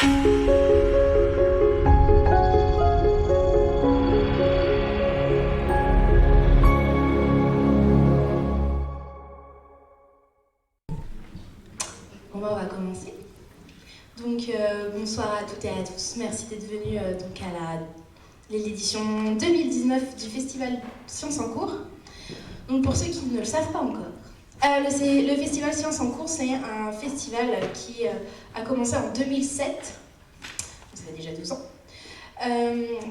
Bon bah, on va commencer. Donc bonsoir à toutes et à tous. Merci d'être venus donc à l'édition 2019 du Festival Sciences en cours. Donc pour ceux qui ne le savent pas encore, le Festival Sciences en cours, c'est un festival qui a commencé en 2007, ça fait déjà 2 ans,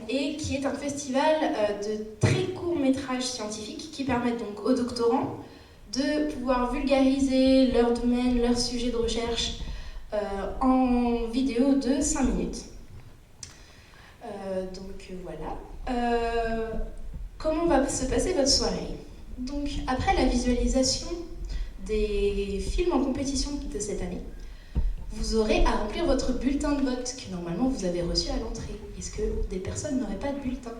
et qui est un festival de très courts métrages scientifiques qui permettent donc aux doctorants de pouvoir vulgariser leur domaine, leur sujet de recherche en vidéo de 5 minutes. Donc voilà. Comment va se passer votre soirée? Donc après la visualisation des films en compétition de cette année, vous aurez à remplir votre bulletin de vote que normalement vous avez reçu à l'entrée. Est-ce que des personnes n'auraient pas de bulletin?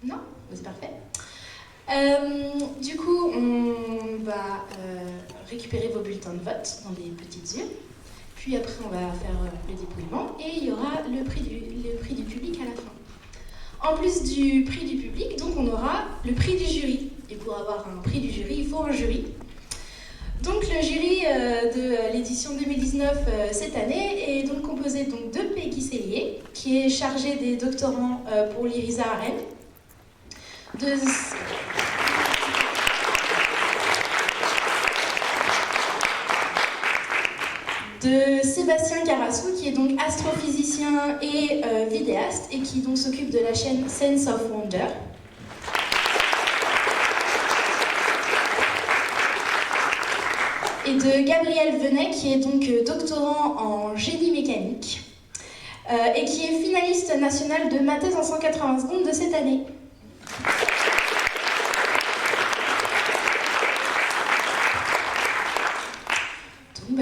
Non? C'est parfait. Du coup, on va récupérer vos bulletins de vote dans des petites urnes. Puis après, on va faire le dépouillement et il y aura le prix du public à la fin. En plus du prix du public, donc on aura le prix du jury. Et pour avoir un prix du jury, il faut un jury. Donc le jury de l'édition 2019 cette année est donc composé donc de Peggy Sellier, qui est chargée des doctorants pour l'IRISA à Rennes, de Sébastien Carassou, qui est donc astrophysicien et vidéaste, et qui donc s'occupe de la chaîne Sense of Wonder. Et de Gabriel Venet, qui est donc doctorant en génie mécanique, et qui est finaliste national de ma thèse en 180 secondes de cette année.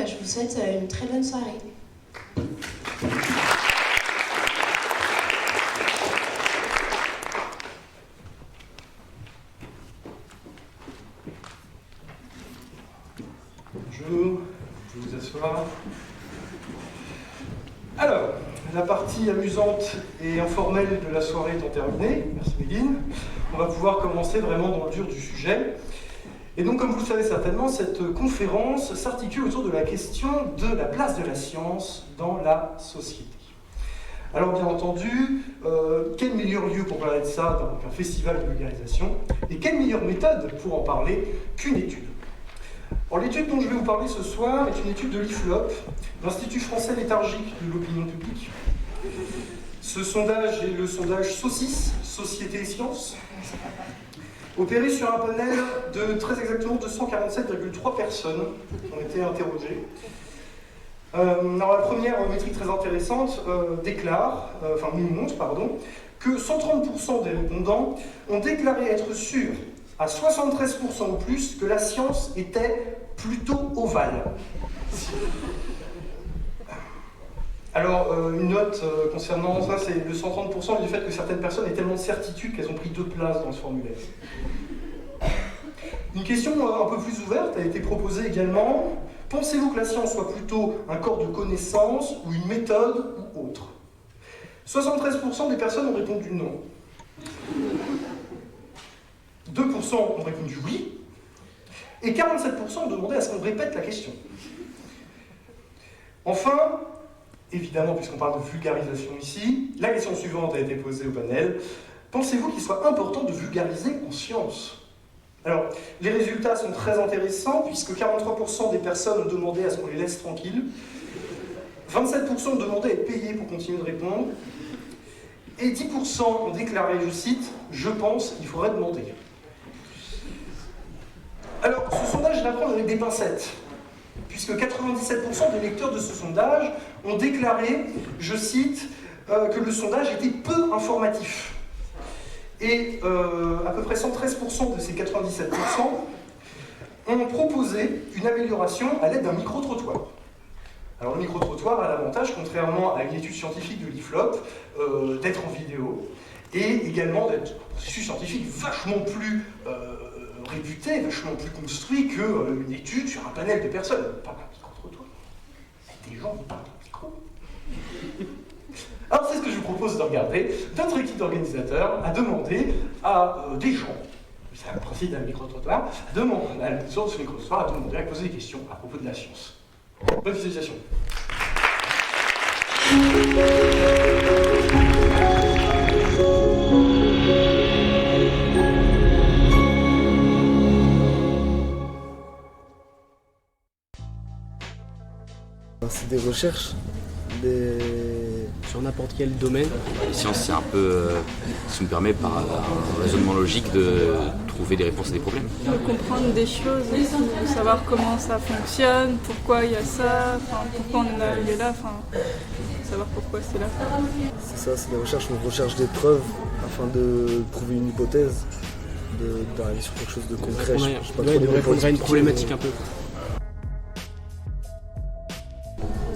Je vous souhaite une très bonne soirée. Bonjour, je vais vous asseoir. Alors, la partie amusante et informelle de la soirée étant terminée, merci Méline, on va pouvoir commencer vraiment dans le dur du sujet. Et donc, comme vous le savez certainement, cette conférence s'articule autour de la question de la place de la science dans la société. Alors, bien entendu, quel meilleur lieu pour parler de ça qu'un festival de vulgarisation? Et quelle meilleure méthode pour en parler qu'une étude? Alors, l'étude dont je vais vous parler ce soir est une étude de l'IFLOP, l'Institut français léthargique de l'opinion publique. Ce sondage est le sondage SOSIS, Société et Sciences, opéré sur un panel de très exactement 247,3 personnes qui ont été interrogées. Alors la première métrique très intéressante nous montre que 130% des répondants ont déclaré être sûrs à 73% ou plus que la science était plutôt ovale. Alors, une note concernant ça, c'est le 130% du fait que certaines personnes aient tellement de certitude qu'elles ont pris 2 places dans ce formulaire. Une question un peu plus ouverte a été proposée également. Pensez-vous que la science soit plutôt un corps de connaissances ou une méthode ou autre? 73% des personnes ont répondu non. 2% ont répondu oui. Et 47% ont demandé à ce qu'on répète la question. Enfin, évidemment, puisqu'on parle de vulgarisation ici, la question suivante a été posée au panel. Pensez-vous qu'il soit important de vulgariser en sciences? Alors, les résultats sont très intéressants, puisque 43% des personnes ont demandé à ce qu'on les laisse tranquilles, 27% ont demandé à être payés pour continuer de répondre, et 10% ont déclaré, je cite, « Je pense qu'il faudrait demander ». Alors, ce sondage, je vais l'apprendre avec des pincettes, puisque 97% des lecteurs de ce sondage ont déclaré, je cite, que le sondage était peu informatif. Et à peu près 113% de ces 97% ont proposé une amélioration à l'aide d'un micro-trottoir. Alors le micro-trottoir a l'avantage, contrairement à une étude scientifique de l'IFLOP, d'être en vidéo, et également d'être un processus scientifique vachement plus réputé, vachement plus construit qu'une étude sur un panel de personnes. Pas un micro-trottoir, avec des gens qui parlent au micro. propose de regarder, notre équipe d'organisateurs a demandé à des gens, c'est le principe d'un micro-trottoir, à demander à poser des questions à propos de la science. Bonne visualisation. C'est des recherches, sur n'importe quel domaine. Les sciences, c'est un peu ce qui nous permet par un raisonnement logique de trouver des réponses à des problèmes. De comprendre des choses, de savoir comment ça fonctionne, pourquoi il y a ça, pourquoi on en est arrivé là, savoir pourquoi c'est là. C'est ça, c'est des recherches, on recherche des preuves afin de prouver une hypothèse, d'arriver sur quelque chose de concret. De répondre à une problématique un peu.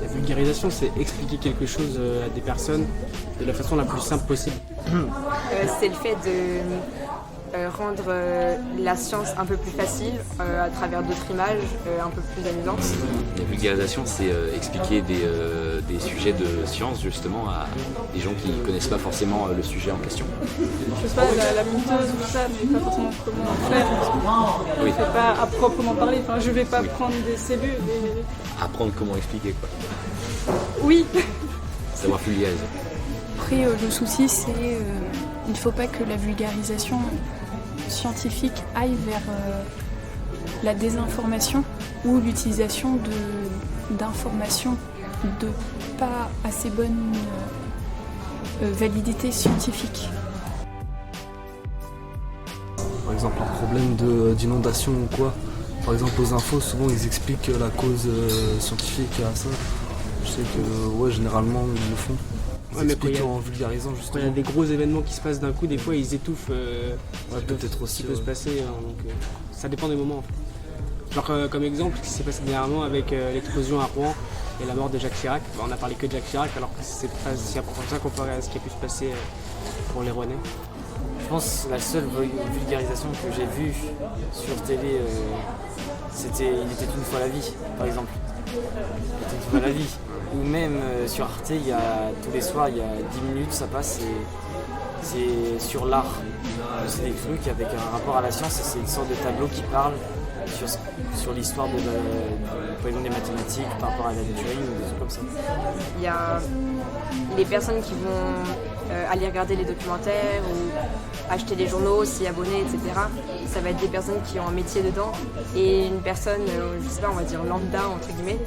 La vulgarisation, c'est expliquer quelque chose à des personnes de la façon la plus simple possible. C'est le fait de rendre la science un peu plus facile à travers d'autres images un peu plus amusantes. La vulgarisation, c'est expliquer des sujets de science justement à des gens qui ne connaissent pas forcément le sujet en question. Je sais pas, la miteuse ou tout ça, mais pas forcément comment faire. Oui. C'est pas à proprement parler. Je vais pas prendre des cellules et... Apprendre comment expliquer quoi. Oui. Savoir vulgariser. Après, le souci, c'est il ne faut pas que la vulgarisation scientifique aille vers la désinformation ou l'utilisation d'informations de pas assez bonne validité scientifique. Par exemple, un problème d'inondation ou quoi. Par exemple, aux infos, souvent ils expliquent la cause scientifique à ça. Je sais que généralement ils le font. Ouais, mais en vulgarisant quand justement. il y a des gros événements qui se passent d'un coup, des fois ils étouffent peut-être aussi, ce qui peut se passer. Ça dépend des moments. En fait. Genre comme exemple, ce qui s'est passé dernièrement avec l'explosion à Rouen et la mort de Jacques Chirac. On a parlé que de Jacques Chirac alors que c'est pas si important que ça comparé à ce qui a pu se passer pour les Rouennais. Je pense que la seule vulgarisation que j'ai vue sur télé, c'était Il était une fois la vie, par exemple. Il était une fois la vie. Ou même sur Arte, tous les soirs, il y a 10 minutes, ça passe, c'est sur l'art. C'est des trucs avec un rapport à la science, et c'est une sorte de tableau qui parle sur l'histoire de par exemple, des mathématiques par rapport à la Turing ou des trucs comme ça. Il y a les personnes qui vont aller regarder les documentaires ou acheter des journaux, s'y abonner, etc. Ça va être des personnes qui ont un métier dedans, et une personne, je sais pas, on va dire lambda entre guillemets,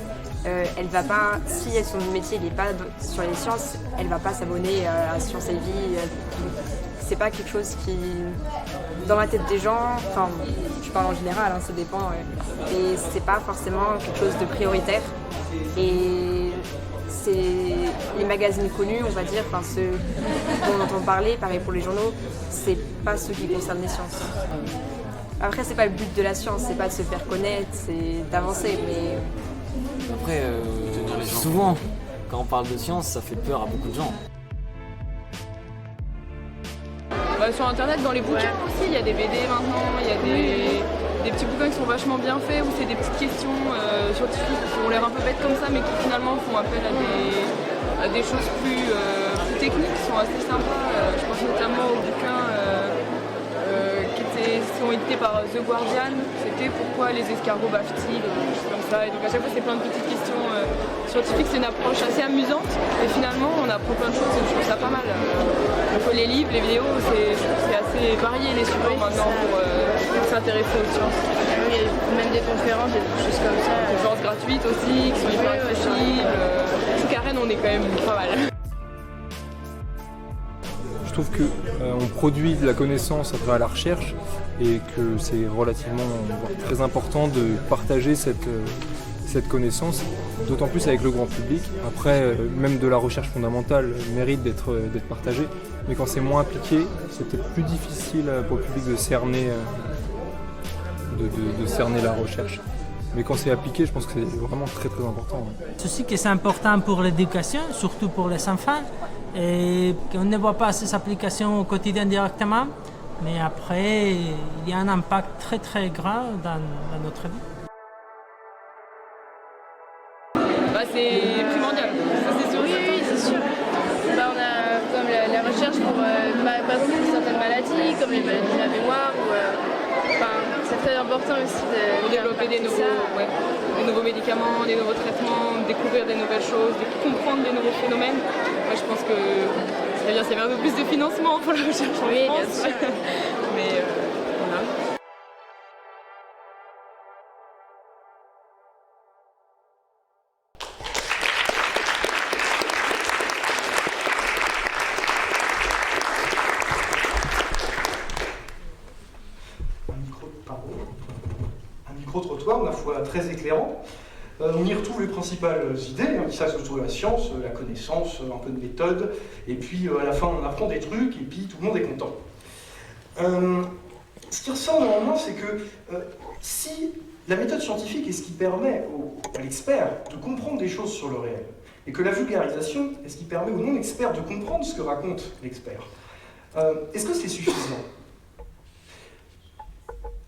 elle va pas, si son métier n'est pas sur les sciences, elle va pas s'abonner à Science et Vie. C'est pas quelque chose qui, dans la tête des gens, enfin, je parle en général, ça dépend, et c'est pas forcément quelque chose de prioritaire. Et c'est les magazines connus, on va dire, ceux dont on entend parler, pareil pour les journaux, c'est pas ceux qui concernent les sciences. Après, c'est pas le but de la science, c'est pas de se faire connaître, c'est d'avancer, mais... Après, souvent, quand on parle de science, ça fait peur à beaucoup de gens. Sur internet, dans les bouquins aussi, il y a des BD maintenant, il y a des petits bouquins qui sont vachement bien faits, où c'est des petites questions scientifiques qui ont l'air un peu bêtes comme ça, mais qui finalement font appel à des choses plus techniques, qui sont assez sympas. Je pense notamment aux bouquins qui sont édités par The Guardian. C'était pourquoi les escargots bavent-ils, des choses comme ça. Et donc à chaque fois, c'est plein de petites questions scientifiques. C'est une approche assez amusante, et finalement, on apprend plein de choses, et je trouve ça pas mal. Donc les livres, les vidéos, c'est assez varié les supports maintenant pour s'intéresser aux sciences. Oui, même des conférences, des choses comme ça. Des conférences gratuites aussi, qui sont hyper accessibles. Je trouve qu'à Rennes, on est quand même pas mal. Je trouve qu'on produit de la connaissance à travers la recherche, et que c'est relativement très important de partager cette connaissance, d'autant plus avec le grand public. Après, même de la recherche fondamentale mérite d'être partagée, mais quand c'est moins appliqué, c'est peut-être plus difficile pour le public de cerner la recherche. Mais quand c'est appliqué, je pense que c'est vraiment très très important. C'est aussi que c'est important pour l'éducation, surtout pour les enfants, et qu'on ne voit pas ces applications au quotidien directement, mais après, il y a un impact très très grand dans notre vie. C'est primordial, ça c'est sûr. Oui, c'est sûr. On a comme important aussi de Pour développer des nouveaux médicaments, des nouveaux traitements, découvrir des nouvelles choses, comprendre des nouveaux phénomènes. Moi, je pense que c'est bien s'il y avait un peu plus de financement pour la recherche en France. Bien sûr. Mais voilà. Un micro-trottoir, ma foi, très éclairant. On y retrouve les principales idées qui s'axent autour de la science, la connaissance, un peu de méthode, et puis à la fin on apprend des trucs, et puis tout le monde est content. Ce qui ressort normalement, c'est que si la méthode scientifique est ce qui permet à l'expert de comprendre des choses sur le réel, et que la vulgarisation est ce qui permet au non-expert de comprendre ce que raconte l'expert, est-ce que c'est suffisant ?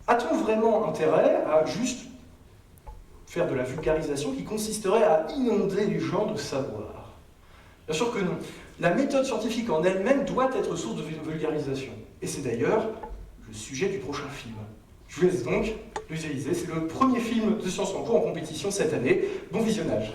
A-t-on vraiment intérêt à juste faire de la vulgarisation qui consisterait à inonder les gens de savoir? Bien sûr que non. La méthode scientifique en elle-même doit être source de vulgarisation. Et c'est d'ailleurs le sujet du prochain film. Je vous laisse donc le visualiser. C'est le premier film de Sciences en cours en compétition cette année. Bon visionnage.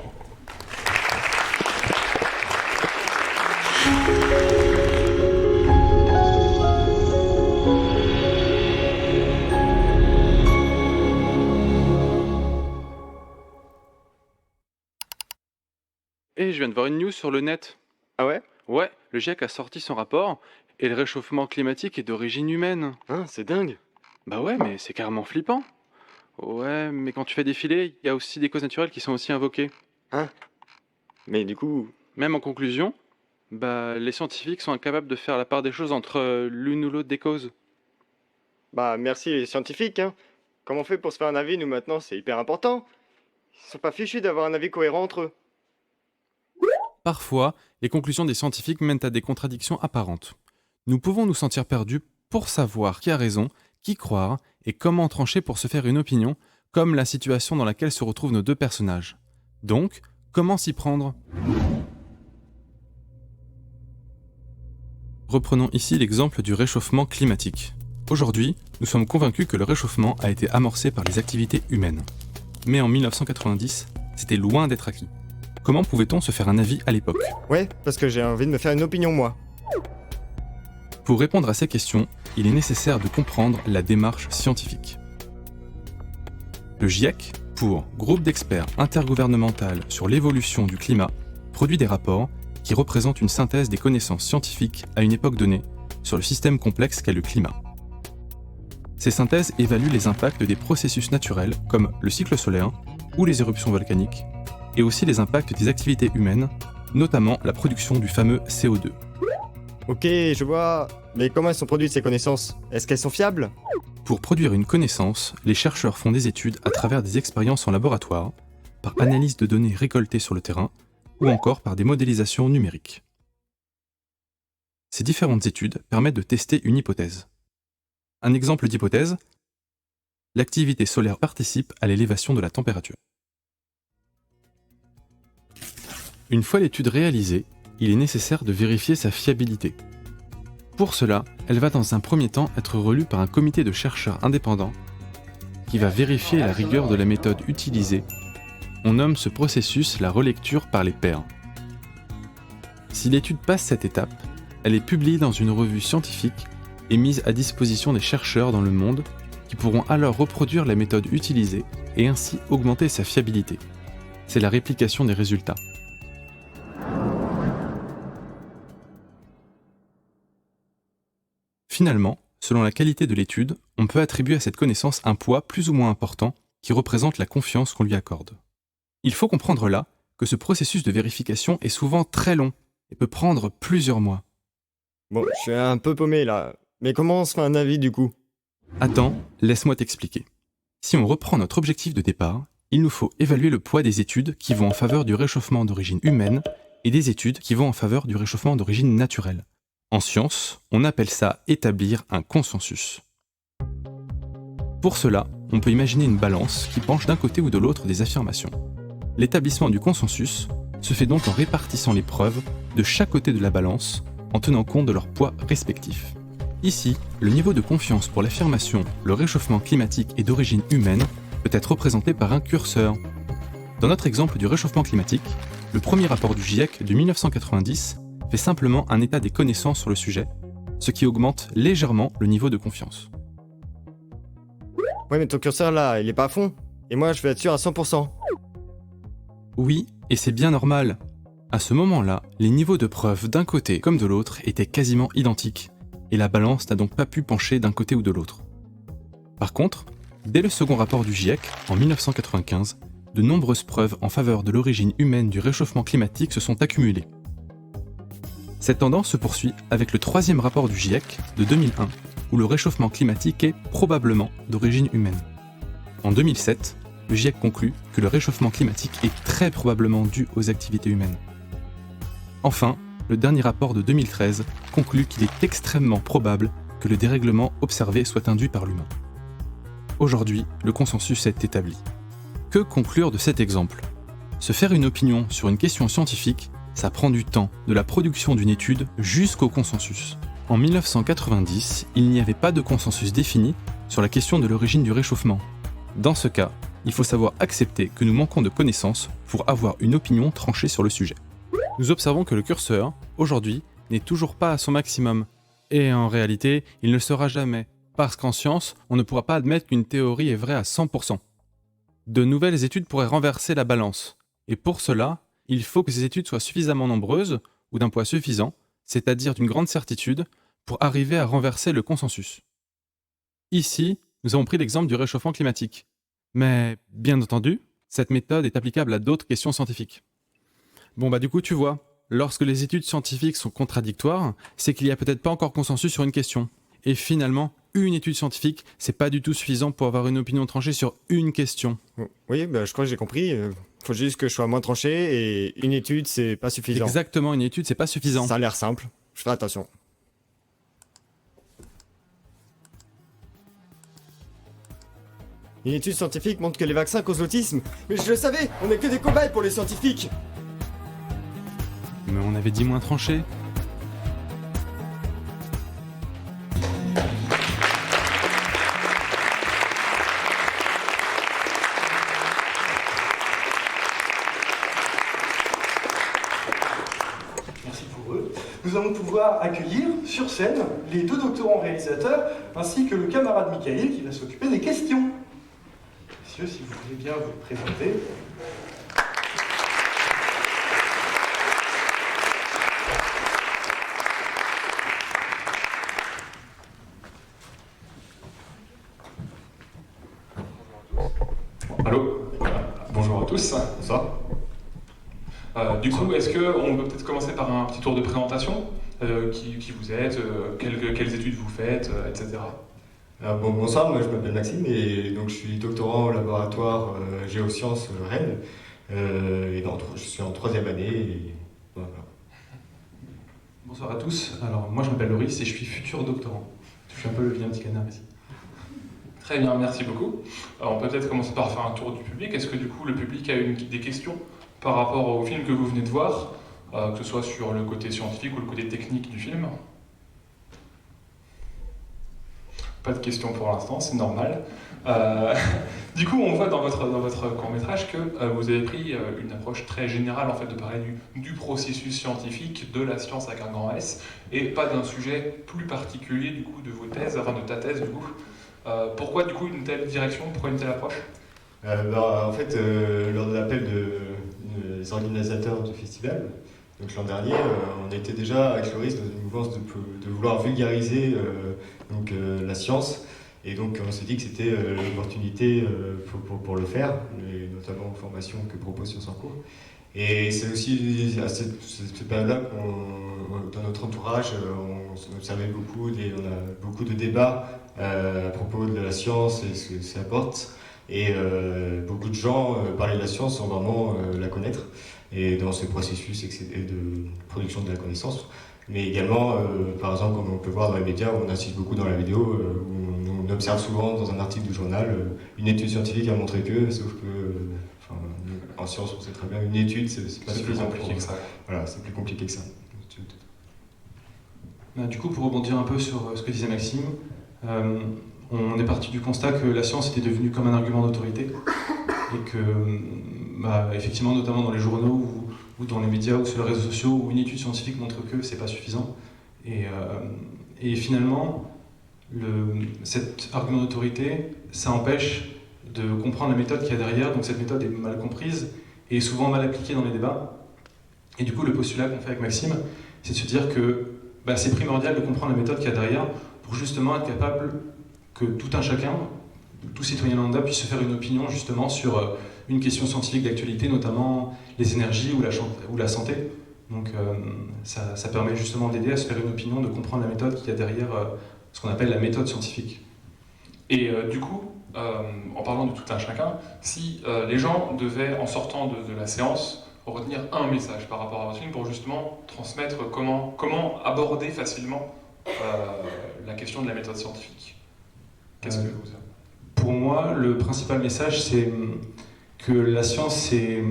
Et je viens de voir une news sur le net. Ah ouais? Ouais, le GIEC a sorti son rapport et le réchauffement climatique est d'origine humaine. Hein, c'est dingue. Bah ouais, mais c'est carrément flippant. Ouais, mais quand tu fais défiler, il y a aussi des causes naturelles qui sont aussi invoquées. Hein? Mais du coup... Même en conclusion, bah les scientifiques sont incapables de faire la part des choses entre l'une ou l'autre des causes. Bah merci les scientifiques, hein. Comment on fait pour se faire un avis, nous maintenant, c'est hyper important. Ils sont pas fichus d'avoir un avis cohérent entre eux. Parfois, les conclusions des scientifiques mènent à des contradictions apparentes. Nous pouvons nous sentir perdus pour savoir qui a raison, qui croire et comment trancher pour se faire une opinion, comme la situation dans laquelle se retrouvent nos deux personnages. Donc, comment s'y prendre ? Reprenons ici l'exemple du réchauffement climatique. Aujourd'hui, nous sommes convaincus que le réchauffement a été amorcé par les activités humaines. Mais en 1990, c'était loin d'être acquis. Comment pouvait-on se faire un avis à l'époque ? Ouais, parce que j'ai envie de me faire une opinion, moi. Pour répondre à ces questions, il est nécessaire de comprendre la démarche scientifique. Le GIEC, pour Groupe d'experts intergouvernemental sur l'évolution du climat, produit des rapports qui représentent une synthèse des connaissances scientifiques à une époque donnée sur le système complexe qu'est le climat. Ces synthèses évaluent les impacts des processus naturels comme le cycle solaire ou les éruptions volcaniques, et aussi les impacts des activités humaines, notamment la production du fameux CO2. Ok, je vois. Mais comment elles sont produites ces connaissances? Est-ce qu'elles sont fiables? Pour produire une connaissance, les chercheurs font des études à travers des expériences en laboratoire, par analyse de données récoltées sur le terrain, ou encore par des modélisations numériques. Ces différentes études permettent de tester une hypothèse. Un exemple d'hypothèse, l'activité solaire participe à l'élévation de la température. Une fois l'étude réalisée, il est nécessaire de vérifier sa fiabilité. Pour cela, elle va dans un premier temps être relue par un comité de chercheurs indépendants qui va vérifier la rigueur de la méthode utilisée. On nomme ce processus la relecture par les pairs. Si l'étude passe cette étape, elle est publiée dans une revue scientifique et mise à disposition des chercheurs dans le monde qui pourront alors reproduire la méthode utilisée et ainsi augmenter sa fiabilité. C'est la réplication des résultats. Finalement, selon la qualité de l'étude, on peut attribuer à cette connaissance un poids plus ou moins important qui représente la confiance qu'on lui accorde. Il faut comprendre là que ce processus de vérification est souvent très long et peut prendre plusieurs mois. Bon, je suis un peu paumé là, mais comment on se fait un avis du coup? Attends, laisse-moi t'expliquer. Si on reprend notre objectif de départ, il nous faut évaluer le poids des études qui vont en faveur du réchauffement d'origine humaine et des études qui vont en faveur du réchauffement d'origine naturelle. En science, on appelle ça établir un consensus. Pour cela, on peut imaginer une balance qui penche d'un côté ou de l'autre des affirmations. L'établissement du consensus se fait donc en répartissant les preuves de chaque côté de la balance en tenant compte de leur poids respectif. Ici, le niveau de confiance pour l'affirmation « le réchauffement climatique est d'origine humaine » peut être représenté par un curseur. Dans notre exemple du réchauffement climatique, le premier rapport du GIEC de 1990 fait simplement un état des connaissances sur le sujet, ce qui augmente légèrement le niveau de confiance. Ouais, mais ton curseur là, il est pas à fond. Et moi, je vais être sûr à 100%. Oui, et c'est bien normal. À ce moment-là, les niveaux de preuve d'un côté comme de l'autre étaient quasiment identiques, et la balance n'a donc pas pu pencher d'un côté ou de l'autre. Par contre, dès le second rapport du GIEC, en 1995, de nombreuses preuves en faveur de l'origine humaine du réchauffement climatique se sont accumulées. Cette tendance se poursuit avec le troisième rapport du GIEC de 2001, où le réchauffement climatique est probablement d'origine humaine. En 2007, le GIEC conclut que le réchauffement climatique est très probablement dû aux activités humaines. Enfin, le dernier rapport de 2013 conclut qu'il est extrêmement probable que le dérèglement observé soit induit par l'humain. Aujourd'hui, le consensus est établi. Que conclure de cet exemple ? Se faire une opinion sur une question scientifique, ça prend du temps, de la production d'une étude jusqu'au consensus. En 1990, il n'y avait pas de consensus défini sur la question de l'origine du réchauffement. Dans ce cas, il faut savoir accepter que nous manquons de connaissances pour avoir une opinion tranchée sur le sujet. Nous observons que le curseur, aujourd'hui, n'est toujours pas à son maximum. Et en réalité, il ne le sera jamais, parce qu'en science, on ne pourra pas admettre qu'une théorie est vraie à 100%. De nouvelles études pourraient renverser la balance. Et pour cela, il faut que ces études soient suffisamment nombreuses, ou d'un poids suffisant, c'est-à-dire d'une grande certitude, pour arriver à renverser le consensus. Ici, nous avons pris l'exemple du réchauffement climatique. Mais, bien entendu, cette méthode est applicable à d'autres questions scientifiques. Bon du coup tu vois, lorsque les études scientifiques sont contradictoires, c'est qu'il n'y a peut-être pas encore consensus sur une question. Et finalement, une étude scientifique, c'est pas du tout suffisant pour avoir une opinion tranchée sur une question. Oui, je crois que j'ai compris. Faut juste que je sois moins tranché et une étude, c'est pas suffisant. Exactement, une étude, c'est pas suffisant. Ça a l'air simple. Je ferai attention. Une étude scientifique montre que les vaccins causent l'autisme. Mais je le savais, on n'est que des cobayes pour les scientifiques. Mais on avait dit moins tranché. Merci pour eux. Nous allons pouvoir accueillir sur scène les deux doctorants réalisateurs ainsi que le camarade Michael qui va s'occuper des questions. Messieurs, si vous voulez bien vous présenter. Allô, bonjour à tous. Bonsoir. Du coup, est-ce qu'on peut peut-être commencer par un petit tour de présentation qui vous êtes, quelles études vous faites, etc. Bonsoir, moi je m'appelle Maxime et donc je suis doctorant au laboratoire Géosciences Rennes. Je suis en 3e année. Et voilà. Bonsoir à tous. Alors, moi je m'appelle Loris et je suis futur doctorant. Je suis un peu le vilain petit canard ici. Très bien, merci beaucoup. Alors, on peut peut-être commencer par faire un tour du public. Est-ce que du coup le public a des questions par rapport au film que vous venez de voir, que ce soit sur le côté scientifique ou le côté technique du film? Pas de questions pour l'instant, c'est normal. Du coup, on voit dans votre court-métrage que vous avez pris une approche très générale en fait, de parler du processus scientifique, de la science avec un grand S, et pas d'un sujet plus particulier du coup de vos thèses, enfin de ta thèse du coup. Pourquoi du coup une telle direction, pourquoi une telle approche? En fait, lors de l'appel des organisateurs du festival, donc l'an dernier, on était déjà avec Loris dans une mouvance de vouloir vulgariser la science. Et donc on s'est dit que c'était l'opportunité pour le faire, et notamment aux formations que propose Sciences en cours. Et c'est aussi à cette période-là dans notre entourage, on observait on a beaucoup de débats à propos de la science et ce que ça apporte. Et beaucoup de gens parler de la science sans vraiment la connaître. Et dans ce processus de production de la connaissance. Mais également, par exemple, comme on peut voir dans les médias, on insiste beaucoup dans la vidéo, où on observe souvent dans un article du journal, une étude scientifique a montré que, sauf que, en science, on sait très bien, une étude, c'est pas plus compliqué que ça. Voilà, c'est plus compliqué que ça. Du coup, pour rebondir un peu sur ce que disait Maxime, on est parti du constat que la science était devenue comme un argument d'autorité et que, effectivement, notamment dans les journaux ou dans les médias ou sur les réseaux sociaux, où une étude scientifique montre que c'est pas suffisant. Et finalement, cet argument d'autorité, ça empêche de comprendre la méthode qu'il y a derrière. Donc cette méthode est mal comprise et souvent mal appliquée dans les débats. Et du coup, le postulat qu'on fait avec Maxime, c'est de se dire que c'est primordial de comprendre la méthode qu'il y a derrière pour justement être capable que tout un chacun, tout citoyen lambda, puisse se faire une opinion justement sur une question scientifique d'actualité, notamment les énergies ou la santé. Donc ça permet justement d'aider à se faire une opinion, de comprendre la méthode qu'il y a derrière ce qu'on appelle la méthode scientifique. Et du coup, en parlant de tout un chacun, si les gens devaient, en sortant de la séance, retenir un message par rapport à votre film pour justement transmettre comment aborder facilement la question de la méthode scientifique, qu'est-ce que vous avez ? Pour moi, le principal message, c'est que la science, c'est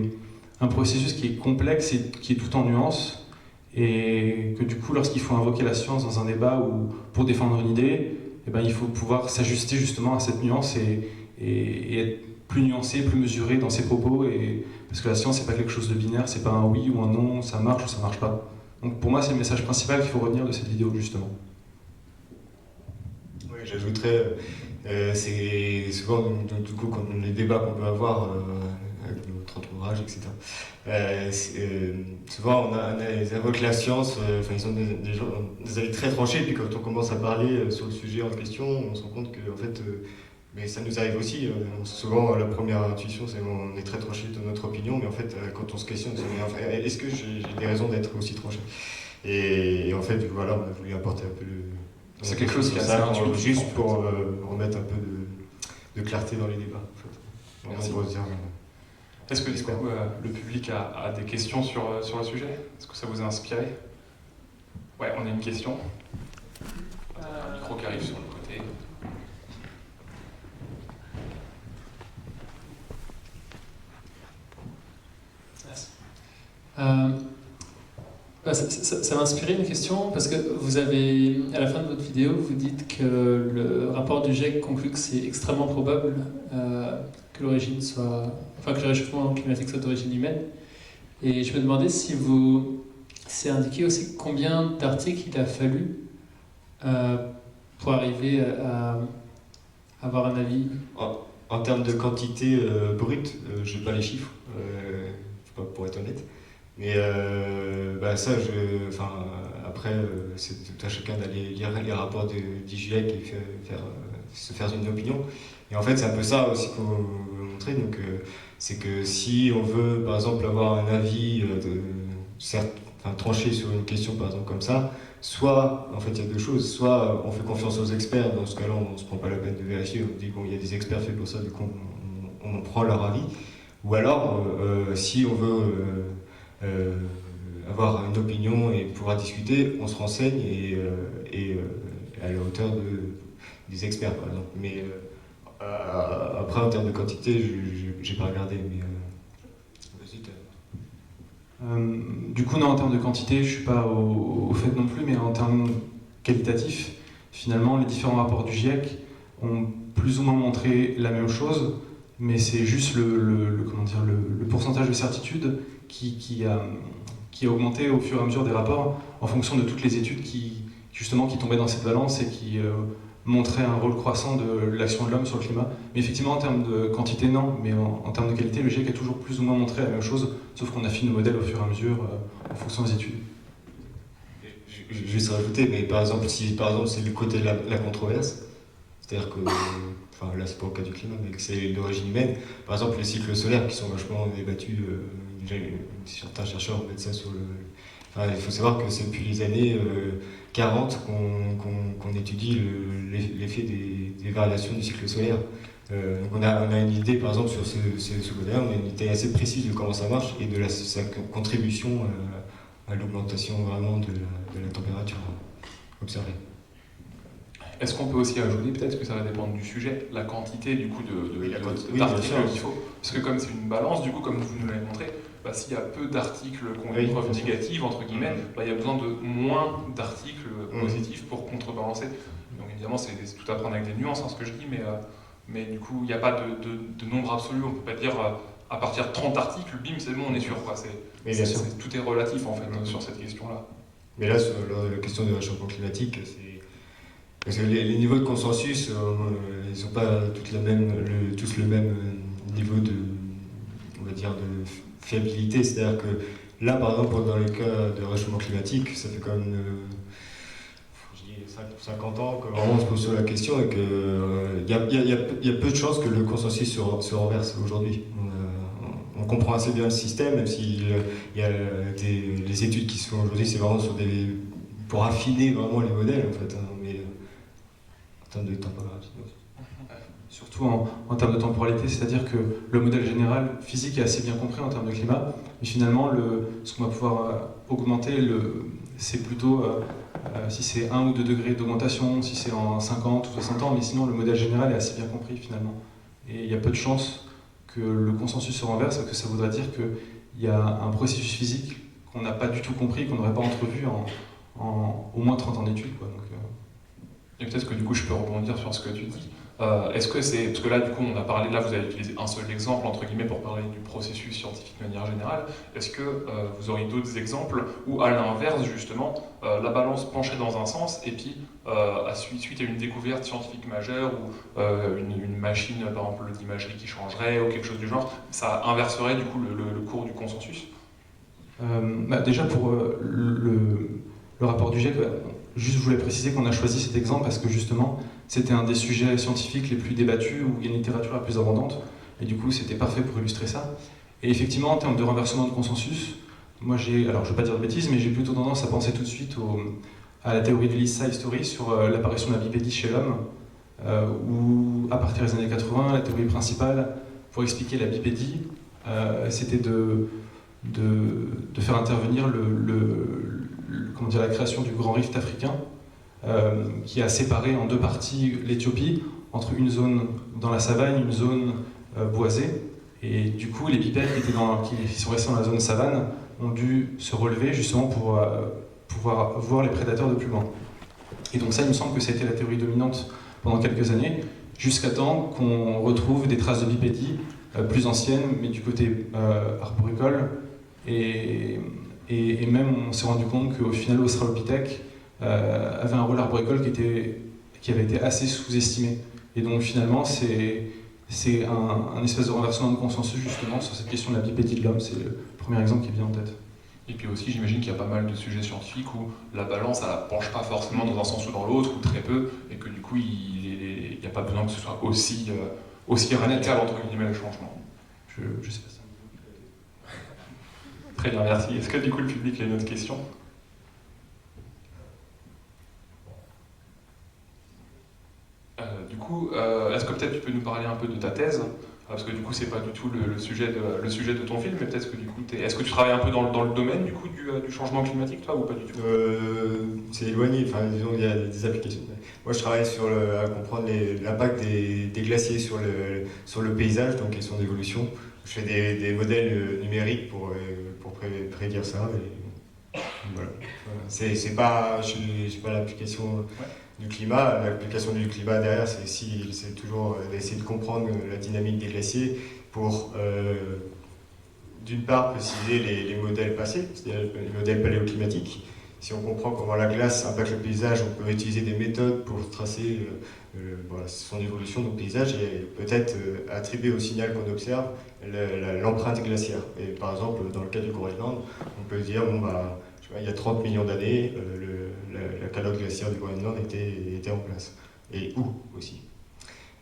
un processus qui est complexe et qui est tout en nuances, et que du coup, lorsqu'il faut invoquer la science dans un débat ou pour défendre une idée, il faut pouvoir s'ajuster justement à cette nuance et être plus nuancé, plus mesuré dans ses propos, parce que la science, c'est pas quelque chose de binaire, c'est pas un oui ou un non, ça marche ou ça marche pas. Donc pour moi, c'est le message principal qu'il faut retenir de cette vidéo, justement. Oui, j'ajouterais, c'est souvent, du coup, quand les débats qu'on peut avoir avec notre entourage, etc., souvent ils invoquent la science, ils ont des avis très tranchés, et puis quand on commence à parler sur le sujet en question, on se rend compte que, en fait, mais ça nous arrive aussi, souvent la première intuition, c'est qu'on est très tranché de notre opinion, mais en fait, quand on se questionne, est-ce que j'ai des raisons d'être aussi tranché ? Et en fait, voilà, on a voulu apporter un peu c'est quelque chose qui est assez intuitif, juste pour remettre un peu de clarté dans les débats. En fait. Merci. Est-ce que du coup, le public a des questions sur le sujet ? Est-ce que ça vous a inspiré ? Ouais, on a une question. Un micro qui arrive sur le côté. Ça m'a inspiré une question parce que vous avez, à la fin de votre vidéo, vous dites que le rapport du GIEC conclut que c'est extrêmement probable que le réchauffement climatique soit d'origine humaine. Et je me demandais si c'est indiqué aussi combien d'articles il a fallu pour arriver à avoir un avis. En termes de quantité brute, je n'ai pas les chiffres, pour être honnête. Mais ça, après, c'est tout à chacun d'aller lire les rapports du GIEC et se faire une opinion. Et en fait, c'est un peu ça aussi qu'on veut montrer. Donc, c'est que si on veut, par exemple, avoir un avis tranché sur une question, par exemple, comme ça, soit, en fait, il y a deux choses. Soit on fait confiance aux experts, dans ce cas-là, on ne se prend pas la peine de vérifier. On dit, bon, il y a des experts faits pour ça, du coup, on prend leur avis. Ou alors, si on veut avoir une opinion et pouvoir discuter, on se renseigne et à la hauteur des experts, par exemple. Mais après, en termes de quantité, j'ai pas regardé, mais vas-y. Du coup, non, en termes de quantité, je suis pas au fait non plus, mais en termes qualitatifs, finalement, les différents rapports du GIEC ont plus ou moins montré la même chose, mais c'est juste le pourcentage de certitude qui a augmenté au fur et à mesure des rapports en fonction de toutes les études qui tombaient dans cette balance et qui montraient un rôle croissant de l'action de l'homme sur le climat. Mais effectivement, en termes de quantité, non, mais en termes de qualité, le GIEC a toujours plus ou moins montré la même chose, sauf qu'on affine nos modèles au fur et à mesure en fonction des études. Je vais juste rajouter, mais par exemple, si c'est le côté de la controverse, c'est-à-dire que, là c'est pas le cas du climat, mais que c'est d'origine humaine, par exemple les cycles solaires qui sont vachement débattus, certains chercheurs mettent ça sur le... il faut savoir que c'est depuis les années 40 qu'on étudie l'effet des variations du cycle solaire. Donc on a une idée, par exemple, sur ce côté-là, on a une idée assez précise de comment ça marche et de sa contribution à l'augmentation vraiment de la température observée. Est-ce qu'on peut aussi ajouter, peut-être que ça va dépendre du sujet, la quantité du coup d'articles qu'il faut ? Parce que comme c'est une balance, du coup, comme vous nous l'avez montré, s'il y a peu d'articles qui ont une preuve négative, entre guillemets, il y a besoin de moins d'articles positifs pour contrebalancer. Donc évidemment, c'est tout à prendre avec des nuances, ce que je dis, mais du coup, il n'y a pas de nombre absolu. On ne peut pas dire à partir de 30 articles, bim, c'est bon, on est sûr. Tout est relatif en fait sur cette question-là. Mais là, sur la question du réchauffement climatique, parce que les niveaux de consensus, ils n'ont pas tous le même niveau de, on va dire, de fiabilité. C'est-à-dire que là, par exemple, dans les cas de réchauffement climatique, ça fait quand même 50 ans que vraiment on se pose sur la question et qu'il y a peu de chances que le consensus se renverse aujourd'hui. On comprend assez bien le système, même si les études qui se font aujourd'hui, c'est vraiment pour affiner vraiment les modèles en fait. Mais en termes de temporalité. Surtout en termes de temporalité, c'est-à-dire que le modèle général physique est assez bien compris en termes de climat, mais finalement, ce qu'on va pouvoir augmenter, c'est plutôt si c'est 1 ou 2 degrés d'augmentation, si c'est en 50 ou 60 ans, mais sinon le modèle général est assez bien compris finalement. Et il y a peu de chances que le consensus se renverse, parce que ça voudrait dire qu'il y a un processus physique qu'on n'a pas du tout compris, qu'on n'aurait pas entrevu en au moins 30 ans d'études. Et peut-être que du coup je peux rebondir sur ce que tu dis. Est-ce que c'est... Parce que là, du coup, on a parlé, là, vous avez utilisé un seul exemple, entre guillemets, pour parler du processus scientifique de manière générale. Est-ce que vous auriez d'autres exemples où, à l'inverse, justement, la balance penchait dans un sens, et puis, suite à une découverte scientifique majeure, ou une machine, par exemple, d'imagerie qui changerait, ou quelque chose du genre, ça inverserait, du coup, le cours du consensus? Déjà, pour le rapport du GIEC, juste je voulais préciser qu'on a choisi cet exemple parce que justement c'était un des sujets scientifiques les plus débattus où il y a une littérature la plus abondante et du coup c'était parfait pour illustrer ça. Et effectivement en termes de renversement de consensus, moi alors je ne vais pas dire de bêtises, mais j'ai plutôt tendance à penser tout de suite à la théorie de l'East Side Story sur l'apparition de la bipédie chez l'homme, où à partir des années 80, la théorie principale pour expliquer la bipédie, c'était de faire intervenir la création du grand rift africain qui a séparé en deux parties l'Éthiopie, entre une zone dans la savane, une zone boisée. Et du coup, les bipèdes qui sont restés dans la zone savane ont dû se relever justement pour pouvoir voir les prédateurs de plus loin. Et donc ça, il me semble que ça a été la théorie dominante pendant quelques années, jusqu'à temps qu'on retrouve des traces de bipédie plus anciennes, mais du côté arboricole. Et même, on s'est rendu compte qu'au final, l'Australopithèque avait un rôle arboricole qui avait été assez sous-estimé. Et donc, finalement, c'est un espèce de renversement de consensus, justement, sur cette question de la bipédie de l'homme. C'est le premier exemple qui vient en tête. Et puis aussi, j'imagine qu'il y a pas mal de sujets scientifiques où la balance, elle ne penche pas forcément dans un sens ou dans l'autre, ou très peu, et que du coup, il n'y a pas besoin que ce soit aussi radical, entre guillemets, le changement. Je sais pas ça. Très bien, merci. Est-ce que du coup le public a une autre question? Du coup, est-ce que peut-être tu peux nous parler un peu de ta thèse? Parce que du coup, c'est pas du tout le sujet de ton film, mais peut-être que du coup, est-ce que tu travailles un peu dans le domaine du coup du changement climatique, toi, ou pas du tout? C'est éloigné, enfin disons il y a des applications. Moi je travaille à comprendre l'impact des glaciers sur le paysage, donc et son évolution. Je fais des modèles numériques pour prédire ça. Et voilà. C'est pas l'application du climat. L'application du climat derrière, c'est toujours d'essayer de comprendre la dynamique des glaciers pour d'une part préciser les modèles passés, c'est-à-dire les modèles paléoclimatiques. Si on comprend comment la glace impacte le paysage, on peut utiliser des méthodes pour tracer son évolution dans le paysage et peut-être attribuer au signal qu'on observe l'empreinte glaciaire. Et par exemple, dans le cas du Groenland, on peut dire il y a 30 millions d'années, la calotte glaciaire du Groenland était en place. Et où aussi.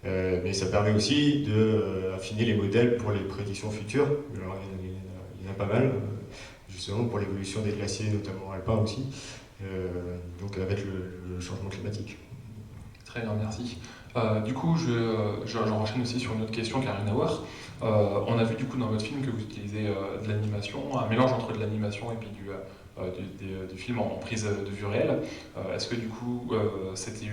Mais ça permet aussi d'affiner les modèles pour les prédictions futures. Alors, il y en a pas mal, justement pour l'évolution des glaciers, notamment alpins aussi, donc avec le changement climatique. Très bien, merci. Du coup, j'enchaîne aussi sur une autre question qui n'a rien à voir. On a vu du coup dans votre film que vous utilisez de l'animation, un mélange entre de l'animation et puis du film en prise de vue réelle. Est-ce que du coup c'était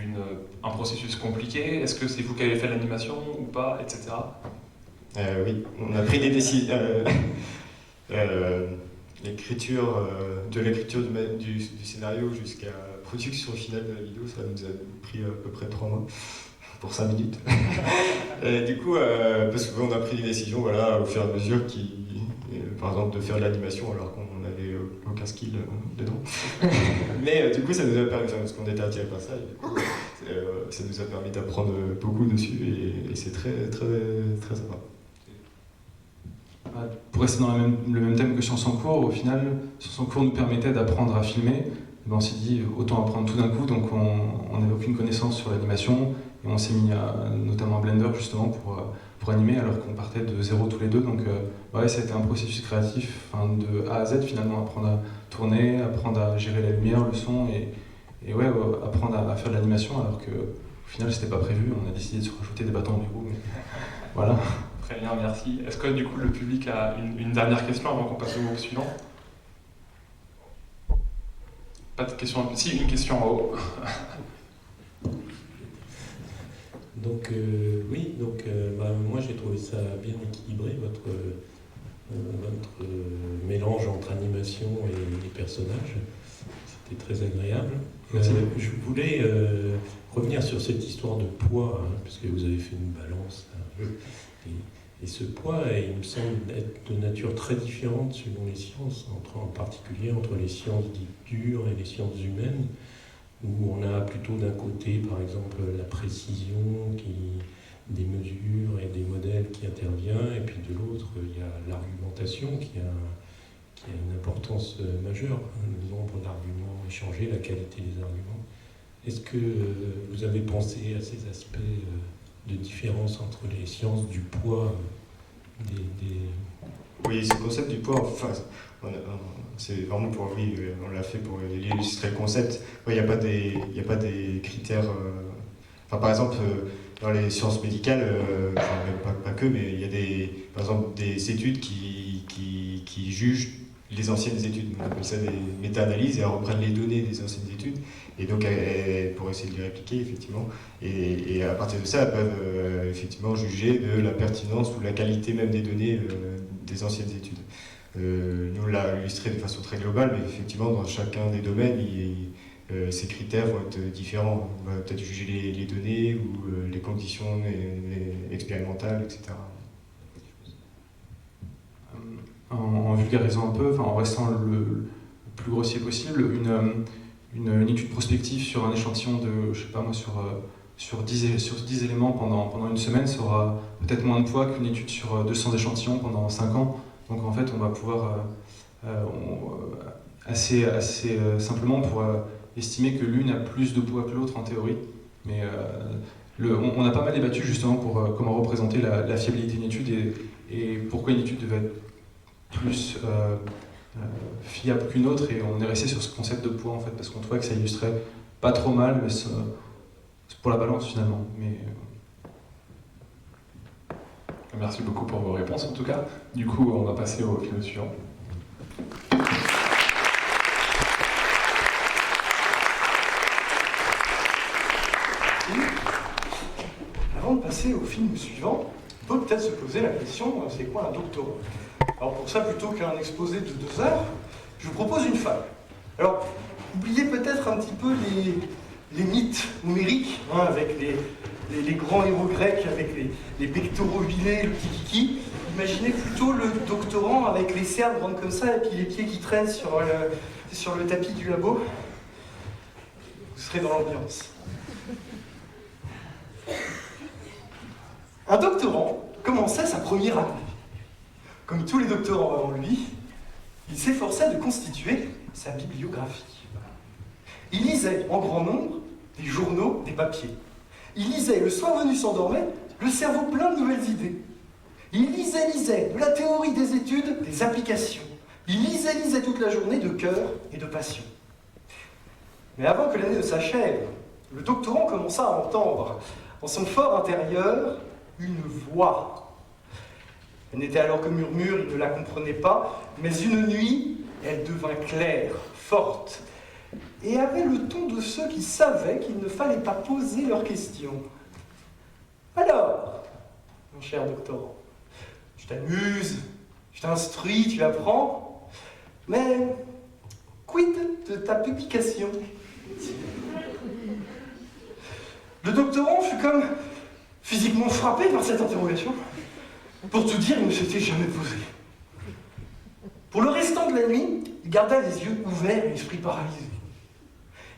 un processus compliqué? Est-ce que c'est vous qui avez fait l'animation ou pas, etc. Oui, on a pris des décisions. l'écriture, de l'écriture du scénario jusqu'à la production finale de la vidéo, ça nous a pris à peu près 3 mois. Pour 5 minutes. Et du coup, parce qu'on a pris des décisions voilà, au fur et à mesure par exemple de faire de l'animation alors qu'on n'avait aucun skill dedans. Mais du coup, ça nous a permis, parce qu'on était attirés par ça, et du coup, ça nous a permis d'apprendre beaucoup dessus et c'est très, très, très sympa. Pour rester dans le même thème que Sciences en cours, au final, Sciences en cours nous permettait d'apprendre à filmer. Et on s'est dit, autant apprendre tout d'un coup, donc on n'avait aucune connaissance sur l'animation. Et on s'est mis notamment à Blender justement pour animer alors qu'on partait de zéro tous les deux. Donc ouais, ça a été un processus créatif de A à Z finalement, apprendre à tourner, apprendre à gérer la lumière, le son et ouais, apprendre à faire de l'animation alors qu'au final c'était pas prévu. On a décidé de se rajouter des bâtons du coup. Mais voilà. Très bien, merci. Est-ce que du coup le public a une dernière question avant qu'on passe au groupe suivant? Pas de question. Si, une question en haut. Donc oui, donc moi j'ai trouvé ça bien équilibré, votre mélange entre animation et personnages. C'était très agréable. Je voulais revenir sur cette histoire de poids, parce que vous avez fait une balance. Et ce poids, il me semble être de nature très différente selon les sciences, en particulier entre les sciences dites dures et les sciences humaines, où on a plutôt d'un côté, par exemple, la précision, des mesures et des modèles qui intervient, et puis de l'autre, il y a l'argumentation qui a une importance majeure, le nombre d'arguments échangés, la qualité des arguments. Est-ce que vous avez pensé à ces aspects de différence entre les sciences du poids Oui, ce concept du poids, enfin, c'est vraiment pour, oui, on l'a fait pour illustrer le concept. Il n'y a pas des critères. Enfin, par exemple, dans les sciences médicales, pas que, mais il y a par exemple des études qui jugent les anciennes études. On appelle ça des méta-analyses et elles reprennent les données des anciennes études. Et donc, pour essayer de les répliquer, effectivement. Et à partir de ça, elles peuvent effectivement juger de la pertinence ou la qualité même des données des anciennes études. Nous, on l'a illustré de façon très globale, mais effectivement, dans chacun des domaines, ces critères vont être différents. On va peut-être juger les données ou les conditions expérimentales, etc. En vulgarisant un peu, en restant le plus grossier possible, une étude prospective sur un échantillon de, je sais pas moi, sur 10 éléments pendant une semaine, ça aura peut-être moins de poids qu'une étude sur 200 échantillons pendant 5 ans. Donc en fait, on va pouvoir assez simplement pour estimer que l'une a plus de poids que l'autre en théorie. Mais on a pas mal débattu justement pour comment représenter la fiabilité d'une étude et pourquoi une étude devait être plus fiable qu'une autre, et on est resté sur ce concept de poids en fait, parce qu'on trouvait que ça illustrait pas trop mal, mais c'est pour la balance finalement. Mais merci beaucoup pour vos réponses en tout cas. Du coup, on va passer au film suivant. Avant de passer au film suivant, on peut peut-être se poser la question, c'est quoi un doctorat? Alors pour ça, plutôt qu'un exposé de 2 heures, je vous propose une fable. Alors, oubliez peut-être un petit peu les mythes homériques, avec les grands héros grecs, avec les pectoraux huilés, le kikiki. Imaginez plutôt le doctorant avec les cernes grandes comme ça, et puis les pieds qui traînent sur le tapis du labo. Vous serez dans l'ambiance. Un doctorant commençait sa première année. Comme tous les doctorants avant lui, il s'efforçait de constituer sa bibliographie. Il lisait en grand nombre des journaux, des papiers. Il lisait, le soir venu s'endormait, le cerveau plein de nouvelles idées. Il lisait, de la théorie des études, des applications. Il lisait toute la journée de cœur et de passion. Mais avant que l'année ne s'achève, le doctorant commença à entendre, en son fort intérieur, une voix. Elle n'était alors que murmure, il ne la comprenait pas, mais une nuit, elle devint claire, forte, et avait le ton de ceux qui savaient qu'il ne fallait pas poser leurs questions. Alors, mon cher doctorant, tu t'amuses, Tu t'instruis, tu apprends, mais quid de ta publication? Le doctorant fut comme physiquement frappé par cette interrogation. Pour tout dire, il ne s'était jamais posé. Pour le restant de la nuit, il garda les yeux ouverts et l'esprit paralysé.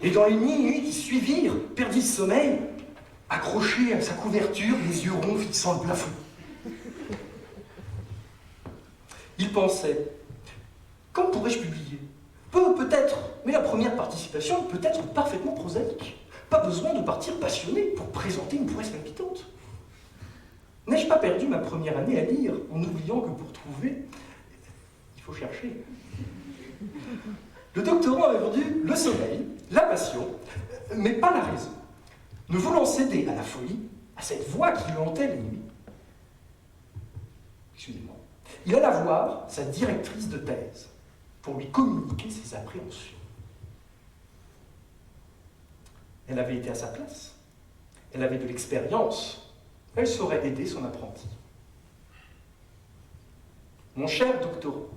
Et dans les minutes qui suivirent, perdit le sommeil, accroché à sa couverture, les yeux ronds fixant le plafond. Il pensait, quand pourrais-je publier? Peut-être, mais la première participation peut être parfaitement prosaïque. Pas besoin de partir passionné pour présenter une prouesse palpitante. N'ai-je pas perdu ma première année à lire en oubliant que pour trouver, il faut chercher? Le doctorant avait vendu le sommeil, la passion, mais pas la raison. Ne voulant céder à la folie, à cette voix qui le hantait les nuits. Excusez-moi. Il alla voir sa directrice de thèse pour lui communiquer ses appréhensions. Elle avait été à sa place. Elle avait de l'expérience. Elle saurait aider son apprenti. Mon cher doctorant,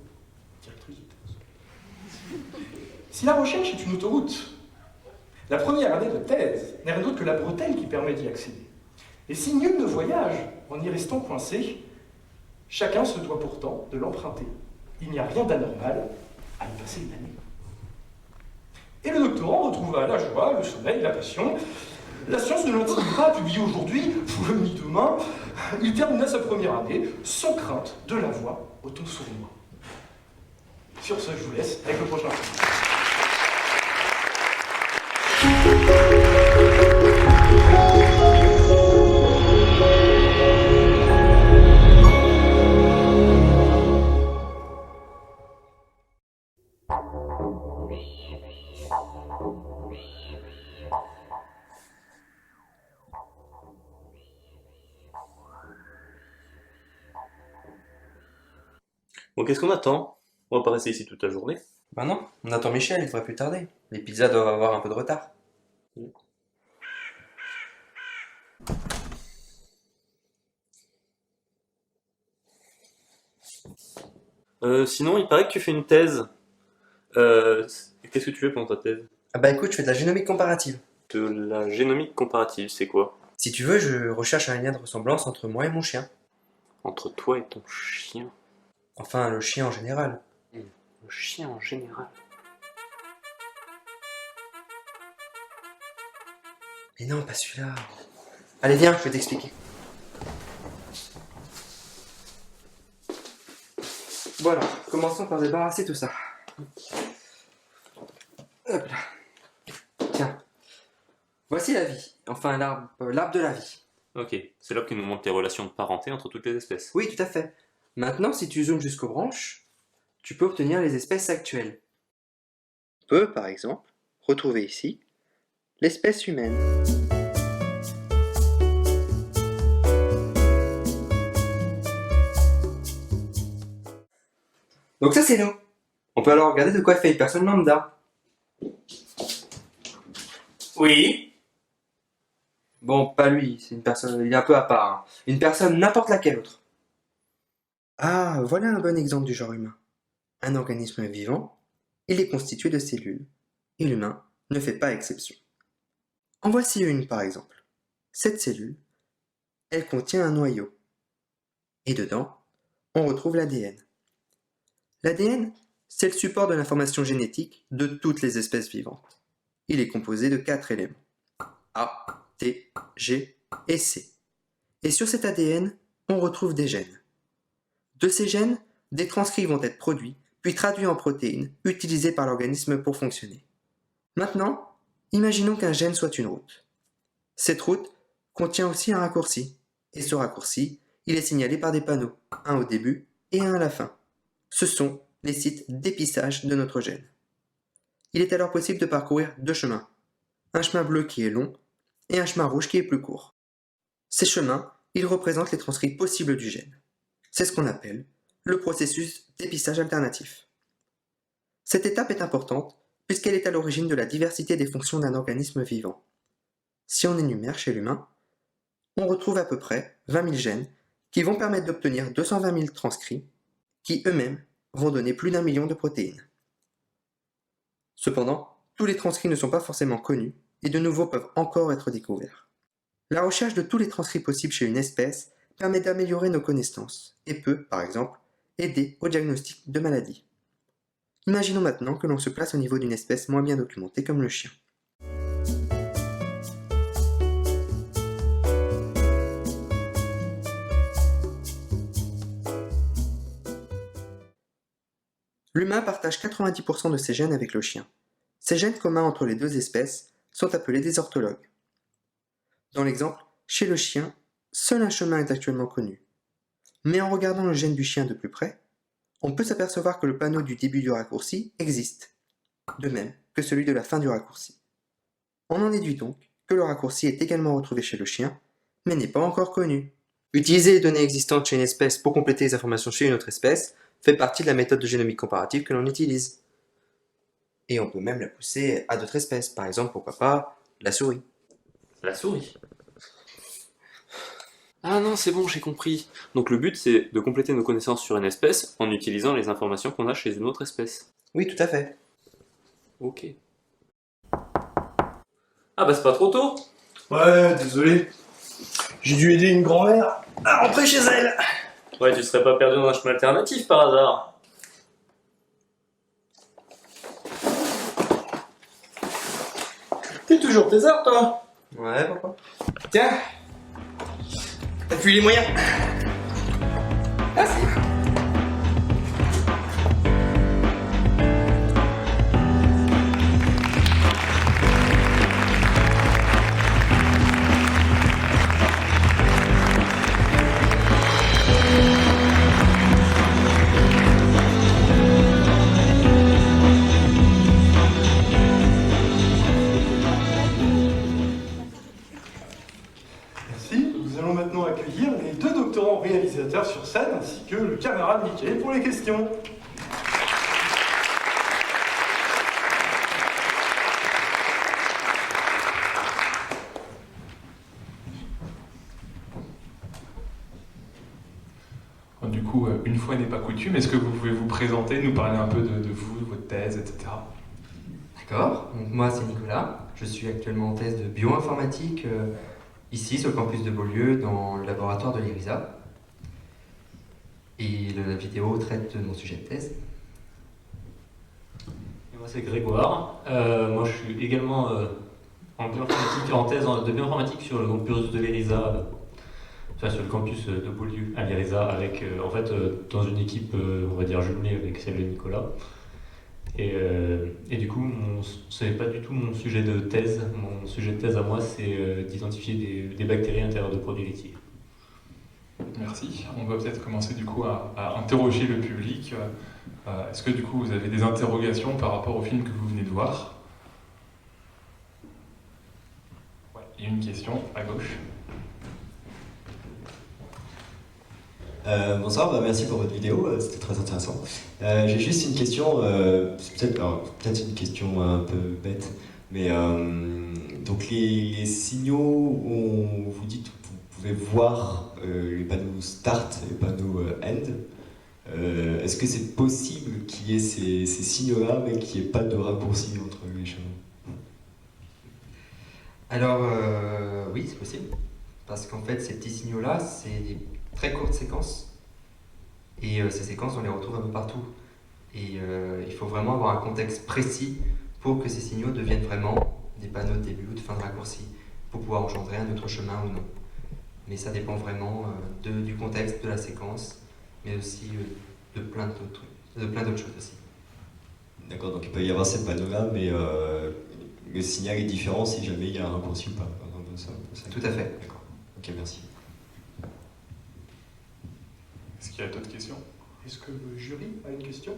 directrice de thèse, si la recherche est une autoroute, la première année de thèse n'est rien d'autre que la bretelle qui permet d'y accéder. Et si nul ne voyage en y restant coincé, chacun se doit pourtant de l'emprunter. Il n'y a rien d'anormal à y passer une année. Et le doctorant retrouva la joie, le sommeil, la passion. La science ne l'intimide pas à publier aujourd'hui, ni demain. Il termina sa première année sans crainte de la voix au ton sournois. Sur ce, je vous laisse avec le prochain. Bon, qu'est-ce qu'on attend? On va pas rester ici toute la journée. Bah non, on attend Michel, il devrait plus tarder. Les pizzas doivent avoir un peu de retard. Sinon, il paraît que tu fais une thèse. Qu'est-ce que tu fais pendant ta thèse? Ah bah écoute, je fais de la génomique comparative. De la génomique comparative, c'est quoi? Si tu veux, je recherche un lien de ressemblance entre moi et mon chien. Entre toi et ton chien? Enfin, le chien en général. Le chien en général. Mais non, pas celui-là. Allez, viens, je vais t'expliquer. Voilà, commençons par débarrasser tout ça. Hop là. Tiens. Voici la vie. Enfin, l'arbre de la vie. Ok, c'est là que nous montre les relations de parenté entre toutes les espèces. Oui, tout à fait. Maintenant, si tu zoomes jusqu'aux branches, tu peux obtenir les espèces actuelles. On peut, par exemple, retrouver ici l'espèce humaine. Donc ça, c'est nous. On peut alors regarder de quoi fait une personne lambda. Oui. Bon, pas lui, c'est une personne, il est un peu à part. Hein. Une personne n'importe laquelle autre. Ah, voilà un bon exemple du genre humain. Un organisme vivant, il est constitué de cellules, et l'humain ne fait pas exception. En voici une par exemple. Cette cellule, elle contient un noyau. Et dedans, on retrouve l'ADN. L'ADN, c'est le support de l'information génétique de toutes les espèces vivantes. Il est composé de 4 éléments. A, T, G et C. Et sur cet ADN, on retrouve des gènes. De ces gènes, des transcrits vont être produits, puis traduits en protéines, utilisées par l'organisme pour fonctionner. Maintenant, imaginons qu'un gène soit une route. Cette route contient aussi un raccourci, et ce raccourci, il est signalé par des panneaux, un au début et un à la fin. Ce sont les sites d'épistage de notre gène. Il est alors possible de parcourir 2 chemins, un chemin bleu qui est long et un chemin rouge qui est plus court. Ces chemins, ils représentent les transcrits possibles du gène. C'est ce qu'on appelle le processus d'épistage alternatif. Cette étape est importante puisqu'elle est à l'origine de la diversité des fonctions d'un organisme vivant. Si on énumère chez l'humain, on retrouve à peu près 20 000 gènes qui vont permettre d'obtenir 220 000 transcrits qui eux-mêmes vont donner plus d'1 million de protéines. Cependant, tous les transcrits ne sont pas forcément connus et de nouveaux peuvent encore être découverts. La recherche de tous les transcrits possibles chez une espèce permet d'améliorer nos connaissances et peut, par exemple, aider au diagnostic de maladies. Imaginons maintenant que l'on se place au niveau d'une espèce moins bien documentée comme le chien. L'humain partage 90% de ses gènes avec le chien. Ces gènes communs entre les deux espèces sont appelés des orthologues. Dans l'exemple, chez le chien, seul un chemin est actuellement connu. Mais en regardant le gène du chien de plus près, on peut s'apercevoir que le panneau du début du raccourci existe, de même que celui de la fin du raccourci. On en déduit donc que le raccourci est également retrouvé chez le chien, mais n'est pas encore connu. Utiliser les données existantes chez une espèce pour compléter les informations chez une autre espèce fait partie de la méthode de génomique comparative que l'on utilise. Et on peut même la pousser à d'autres espèces, par exemple, pourquoi pas, la souris. La souris. Ah non, c'est bon, j'ai compris. Donc le but, c'est de compléter nos connaissances sur une espèce en utilisant les informations qu'on a chez une autre espèce. Oui, tout à fait. Ok. Ah bah c'est pas trop tôt. Ouais, désolé. J'ai dû aider une grand-mère à rentrer chez elle. Ouais, tu serais pas perdu dans un chemin alternatif par hasard. T'es toujours tes heures, toi? Ouais, papa. Tiens. T'as fui les moyens. Merci. Nous allons maintenant accueillir les deux doctorants réalisateurs sur scène, ainsi que le camarade Mickey pour les questions. Du coup, une fois n'est pas coutume, est-ce que vous pouvez vous présenter, nous parler un peu de vous, de votre thèse, etc. D'accord, donc moi c'est Nicolas, je suis actuellement en thèse de bioinformatique ici sur le campus de Beaulieu dans le laboratoire de l'IRISA. Et la vidéo traite de mon sujet de thèse. Et moi c'est Grégoire, moi je suis également en bioinformatique, en thèse de bioinformatique sur le campus de l'IRISA, sur le campus de Beaulieu à l'IRISA, avec en fait dans une équipe on va dire jumelée avec celle de Nicolas. Et du coup, ce n'est pas du tout mon sujet de thèse. Mon sujet de thèse à moi, c'est d'identifier des bactéries à l'intérieur de produits laitiers. Merci. On va peut-être commencer du coup à interroger le public. Est-ce que du coup vous avez des interrogations par rapport au film que vous venez de voir? Ouais, il y a une question à gauche. Bonsoir, merci pour votre vidéo, c'était très intéressant. J'ai juste une question, peut-être une question un peu bête, mais donc les signaux où vous dites que vous pouvez voir les panneaux Start et les panneaux End, est-ce que c'est possible qu'il y ait ces signaux-là, mais qu'il n'y ait pas de raccourci entre les chemins? Alors oui, c'est possible, parce qu'en fait ces petits signaux-là, c'est des très courtes séquences, et ces séquences on les retrouve un peu partout, et il faut vraiment avoir un contexte précis pour que ces signaux deviennent vraiment des panneaux de début ou de fin de raccourci, pour pouvoir engendrer un autre chemin ou non. Mais ça dépend vraiment du contexte, de la séquence, mais aussi de plein d'autres choses aussi. D'accord, donc il peut y avoir ces panneaux-là, mais le signal est différent si jamais il y a un raccourci ou pas. Tout à fait. D'accord, ok, merci. Est-ce qu'il y a d'autres questions? Est-ce que le jury a une question?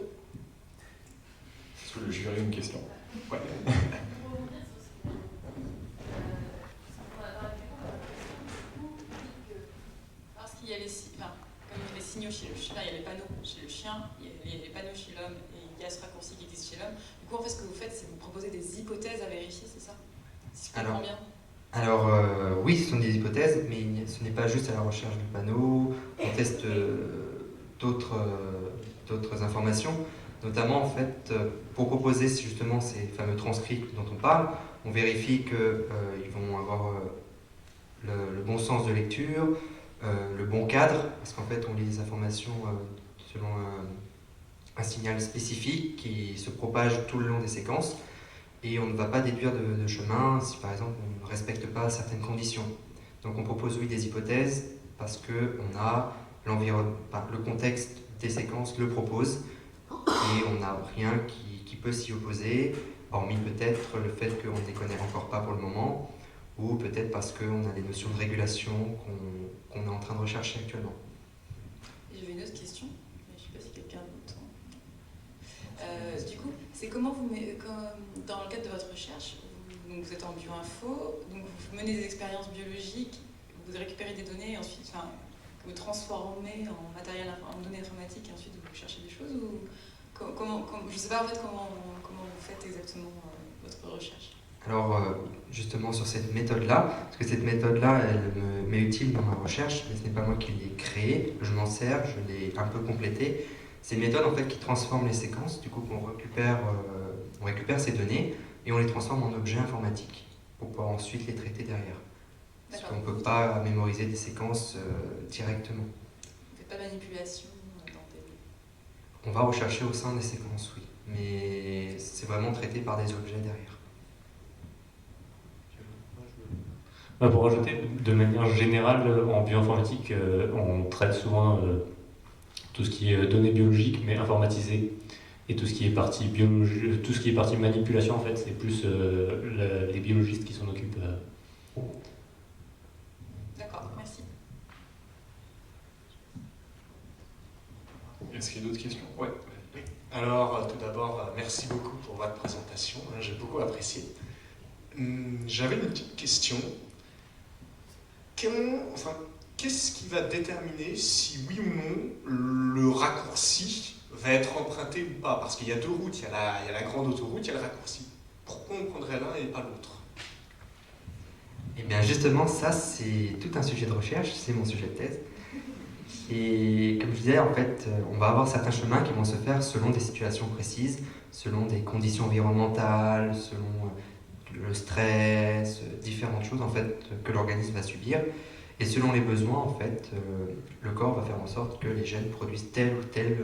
Est-ce que le jury a une question? Ouais. Parce qu'il y a comme il y a les signaux chez le chien, il y a les panneaux chez le chien, il y a les panneaux chez l'homme, et il y a ce raccourci qui existe chez l'homme. Du coup, en fait, ce que vous faites, c'est vous proposer des hypothèses à vérifier, c'est ça? Si je comprends bien. Alors oui, ce sont des hypothèses, mais ce n'est pas juste à la recherche de panneaux. On teste d'autres d'autres informations. Notamment, en fait, pour proposer justement ces fameux transcrits dont on parle, on vérifie qu'ils vont avoir le bon sens de lecture, le bon cadre, parce qu'en fait, on lit les informations selon un signal spécifique qui se propage tout le long des séquences, et on ne va pas déduire de chemin si, par exemple, on ne respecte pas certaines conditions. Donc, on propose, oui, des hypothèses, parce qu'on a le contexte des séquences le propose, et on n'a rien qui peut s'y opposer, hormis peut-être le fait qu'on ne les connaît encore pas pour le moment, ou peut-être parce qu'on a des notions de régulation qu'on est en train de rechercher actuellement. J'avais une autre question, mais je ne sais pas si quelqu'un d'autre. Du coup, c'est comment dans le cadre de votre recherche, vous êtes en bioinfo, donc vous menez des expériences biologiques, vous récupérez des données et ensuite que vous transformez en données informatiques et ensuite vous cherchez des choses, ou je ne sais pas en fait comment vous faites exactement votre recherche. Alors justement sur cette méthode-là, parce que cette méthode-là, elle m'est utile dans ma recherche, mais ce n'est pas moi qui l'ai créée, je m'en sers, je l'ai un peu complétée. C'est une méthode en fait qui transforme les séquences, du coup on récupère ces données et on les transforme en objets informatiques pour pouvoir ensuite les traiter derrière. Parce qu'on ne peut pas mémoriser des séquences directement. Vous ne faites pas de manipulation dans des... On va rechercher au sein des séquences, oui, mais c'est vraiment traité par des objets derrière. Pour rajouter, de manière générale, en bioinformatique, on traite souvent tout ce qui est données biologiques, mais informatisées. Et tout ce qui est partie manipulation, en fait, c'est plus les biologistes qui s'en occupent. D'accord, merci. Est-ce qu'il y a d'autres questions? Ouais. Alors, tout d'abord, merci beaucoup pour votre présentation. J'ai beaucoup apprécié. J'avais une petite question. Qu'est-ce qui va déterminer si oui ou non le raccourci va être emprunté ou pas? Parce qu'il y a deux routes, il y a la grande autoroute, il y a le raccourci. Pourquoi on prendrait l'un et pas l'autre? Eh bien justement, ça c'est tout un sujet de recherche, c'est mon sujet de thèse. Et comme je disais, en fait, on va avoir certains chemins qui vont se faire selon des situations précises, selon des conditions environnementales, selon le stress, différentes choses en fait que l'organisme va subir. Et selon les besoins, en fait, le corps va faire en sorte que les gènes produisent tel ou tel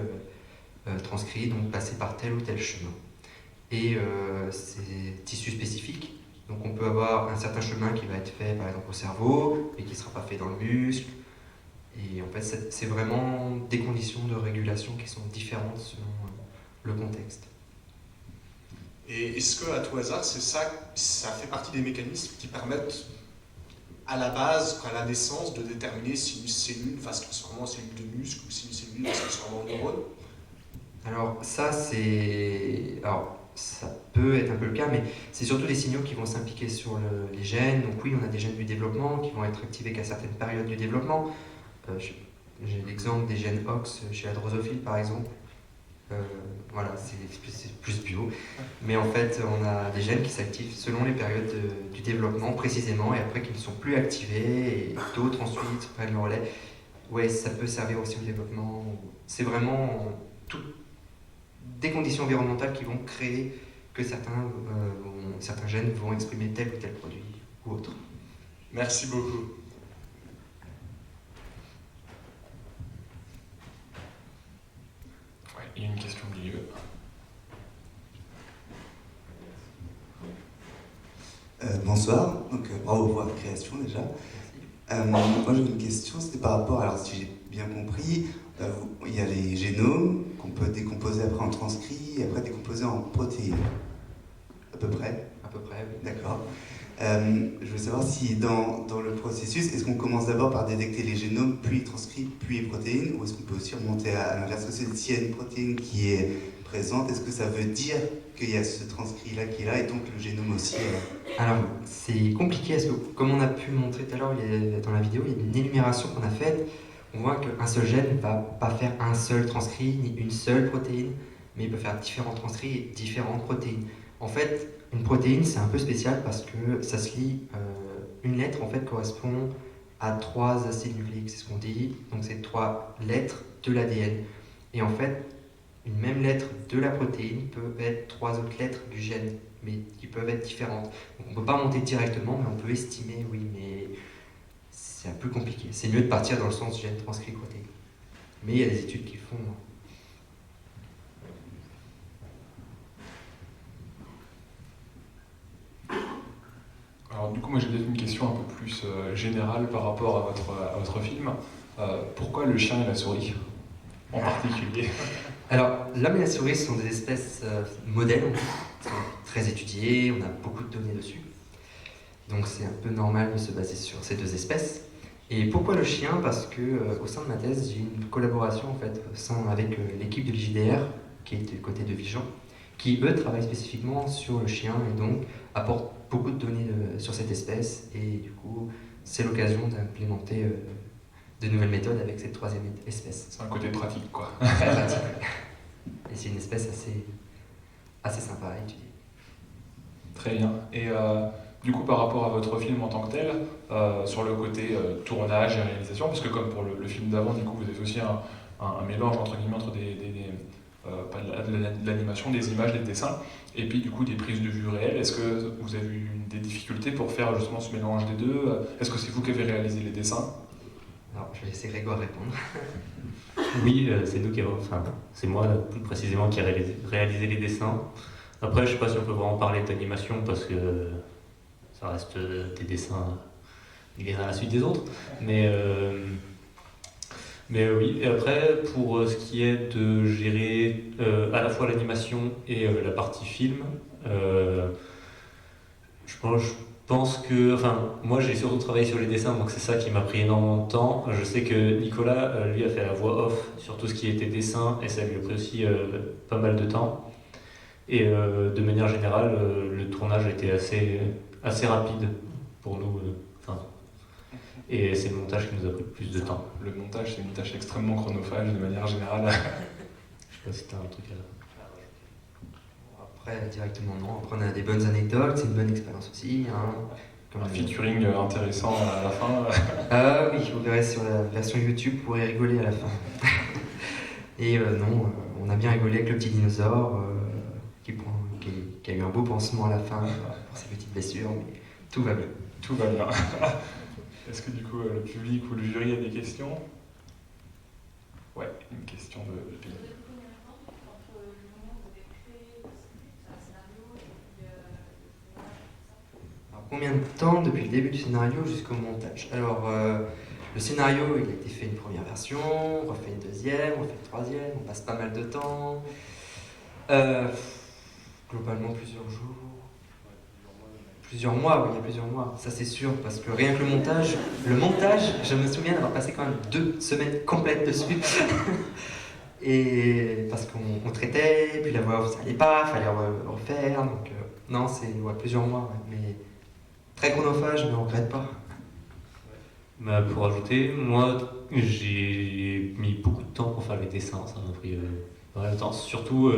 transcrit, donc passer par tel ou tel chemin. Et c'est tissu spécifique. Donc on peut avoir un certain chemin qui va être fait par exemple au cerveau, mais qui ne sera pas fait dans le muscle. Et en fait, c'est vraiment des conditions de régulation qui sont différentes selon le contexte. Et est-ce que, à tout hasard, ça fait partie des mécanismes qui permettent à la base, à la naissance, de déterminer si une cellule va se transformer en cellule de muscle ou si une cellule va se transformer en neurone? Alors ça peut être un peu le cas, mais c'est surtout des signaux qui vont s'impliquer sur les gènes. Donc oui, on a des gènes du développement qui vont être activés qu'à certaines périodes du développement. J'ai l'exemple des gènes OX chez la drosophile par exemple. Voilà, c'est plus bio. Mais en fait, on a des gènes qui s'activent selon les périodes du développement précisément, et après qui ne sont plus activés, et d'autres ensuite prennent le relais. Ouais, ça peut servir aussi au développement. C'est vraiment des conditions environnementales qui vont créer que certains gènes vont exprimer tel ou tel produit ou autre. Merci beaucoup. Ouais, il y a une question au milieu. Bonsoir, donc bravo pour votre création déjà. Moi j'avais une question, c'était par rapport, alors si j'ai bien compris, il y a les génomes qu'on peut décomposer après en transcrits et après décomposer en protéines. À peu près? À peu près, oui. D'accord. Je veux savoir si dans le processus, est-ce qu'on commence d'abord par détecter les génomes, puis les transcrits, puis les protéines, ou est-ce qu'on peut aussi remonter à l'inverse? S'il y a une protéine qui est présente, est-ce que ça veut dire qu'il y a ce transcrit-là qui est là, et donc le génome aussi Alors, c'est compliqué, parce que comme on a pu montrer tout à l'heure dans la vidéo, il y a une énumération qu'on a faite. On voit qu'un seul gène ne va pas faire un seul transcrit, ni une seule protéine, mais il peut faire différents transcrits et différentes protéines. En fait, une protéine, c'est un peu spécial parce que ça se lit, une lettre en fait correspond à 3 acides nucléiques, c'est ce qu'on dit, donc c'est 3 lettres de l'ADN. Et en fait, Une même lettre de la protéine peut être 3 autres lettres du gène, mais qui peuvent être différentes. Donc on ne peut pas monter directement, mais on peut estimer, oui, mais c'est un peu compliqué. C'est mieux de partir dans le sens gène transcrit protéine. Mais il y a des études qui font. Alors du coup, moi j'ai peut-être une question un peu plus générale par rapport à votre film. Pourquoi le chien et la souris en particulier? Alors, l'homme et la souris sont des espèces modèles, qui sont très étudiées, on a beaucoup de données dessus. Donc c'est un peu normal de se baser sur ces deux espèces. Et pourquoi le chien? Parce que au sein de ma thèse, j'ai une collaboration en fait, avec l'équipe de l'IJDR, qui est du côté de Vigan, qui eux travaillent spécifiquement sur le chien et donc apportent beaucoup de données sur cette espèce. Et du coup, c'est l'occasion d'implémenter de nouvelles méthodes avec cette troisième espèce. C'est un côté pratique, quoi. Très pratique. Et c'est une espèce assez sympa à étudier. Très bien. Et du coup, par rapport à votre film en tant que tel, sur le côté tournage et réalisation, parce que comme pour le film d'avant, du coup, vous avez aussi un mélange entre guillemets entre pas de l'animation, des images, des dessins, et puis du coup des prises de vue réelles. Est-ce que vous avez eu des difficultés pour faire justement ce mélange des deux? Est-ce que c'est vous qui avez réalisé les dessins? Alors, je vais laisser Grégoire répondre. Oui, c'est nous qui avons, enfin, c'est moi plus précisément qui ai réalisé les dessins. Après, je sais pas si on peut vraiment parler d'animation parce que ça reste des dessins les uns à la suite des autres. Mais oui, et après, pour ce qui est de gérer à la fois l'animation et la partie film, je pense que, enfin, moi j'ai surtout travaillé sur les dessins, donc c'est ça qui m'a pris énormément de temps. Je sais que Nicolas, lui, a fait la voix off sur tout ce qui était dessin, et ça lui a pris aussi pas mal de temps. Et de manière générale, le tournage a été assez rapide pour nous. Et c'est le montage qui nous a pris le plus de temps. Le montage, c'est une tâche extrêmement chronophage de manière générale. Je sais pas si t'as un truc à... Après, directement non. Après, on a des bonnes anecdotes, c'est une bonne expérience aussi. Hein. Comme un featuring intéressant à la fin. Oui, vous verrez sur la version YouTube, vous pourrez rigoler à la fin. Et non, on a bien rigolé avec le petit dinosaure qui a eu un beau pansement à la fin pour ses petites blessures, mais tout va bien. Tout va bien. Est-ce que du coup le public ou le jury a des questions? Ouais, une question de pays. Alors, combien de temps depuis le début du scénario jusqu'au montage? Alors, le scénario, il a été fait une première version, on refait une deuxième, on fait une troisième, on passe pas mal de temps. Globalement, plusieurs jours. Plusieurs mois, oui, il y a plusieurs mois, ça c'est sûr, parce que rien que le montage, je me souviens d'avoir passé quand même 2 semaines complètes dessus. Et parce qu'on traitait, puis la voix ça allait pas, il fallait refaire, donc non, c'est plusieurs mois, ouais, mais très chronophage, mais on regrette pas. Bah, pour ajouter, moi j'ai mis beaucoup de temps pour faire les dessins, ça m'a pris pas mal de temps, surtout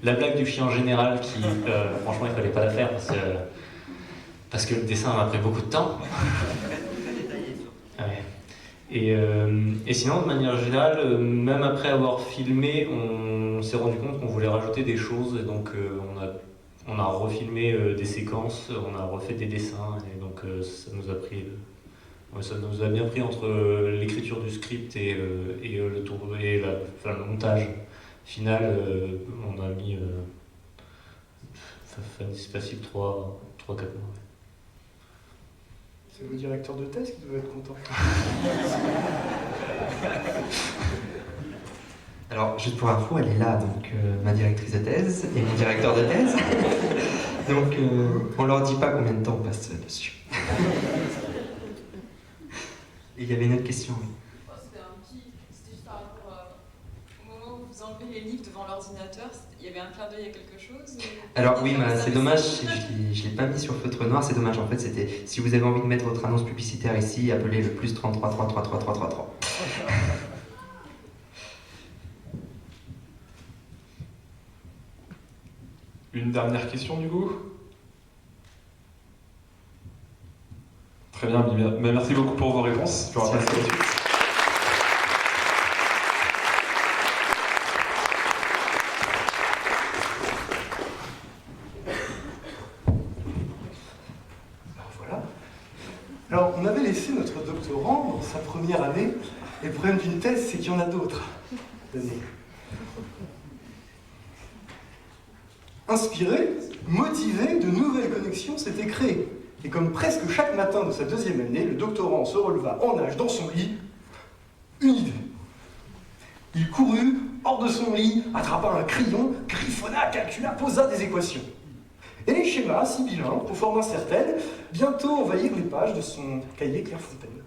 la blague du chien en général qui, franchement, il fallait pas la faire parce que le dessin m'a pris beaucoup de temps. Ouais. Et sinon, de manière générale, même après avoir filmé, on s'est rendu compte qu'on voulait rajouter des choses, et donc on a refilmé des séquences, on a refait des dessins, et donc ça nous a bien pris entre l'écriture du script et le montage final. On a mis c'est facile 3-4 mois. Ouais. C'est le directeur de thèse qui doit être content. Alors, juste pour info, elle est là, donc ma directrice de thèse et mon directeur de thèse. Donc, on leur dit pas combien de temps on passe dessus. Et il y avait une autre question. C'était juste par rapport au moment où vous enlevez les livres devant l'ordinateur, il y avait un clin d'œil à quelque chose? Alors oui, c'est dommage, je l'ai pas mis sur feutre noir, c'est dommage. En fait, c'était si vous avez envie de mettre votre annonce publicitaire ici, appelez le plus 33 333 333. Une dernière question du coup? Très bien, merci beaucoup pour vos réponses. Je vous remercie. Alors, on avait laissé notre doctorant dans sa première année, et le problème d'une thèse, c'est qu'il y en a d'autres. Inspiré, motivé, de nouvelles connexions s'étaient créées. Et comme presque chaque matin de sa deuxième année, le doctorant se releva en nage dans son lit, une idée. Il courut hors de son lit, attrapa un crayon, griffonna, calcula, posa des équations. Et les schémas, sibyllins, aux formes incertaines, bientôt envahirent les pages de son cahier Clairefontaine.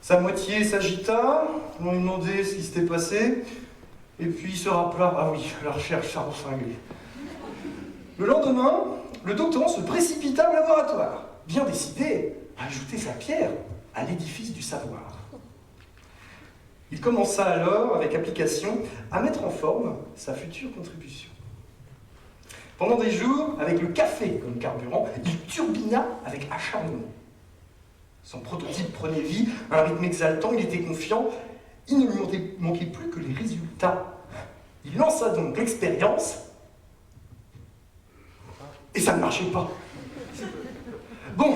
Sa moitié s'agita, on lui demandait ce qui s'était passé, et puis il se rappela, ah oui, la recherche, ça cinglé. Le lendemain, le doctorant se précipita au laboratoire, bien décidé à ajouter sa pierre à l'édifice du savoir. Il commença alors, avec application, à mettre en forme sa future contribution. Pendant des jours, avec le café comme carburant, il turbina avec acharnement. Son prototype prenait vie, à un rythme exaltant, il était confiant, il ne lui manquait plus que les résultats. Il lança donc l'expérience, et ça ne marchait pas. Bon,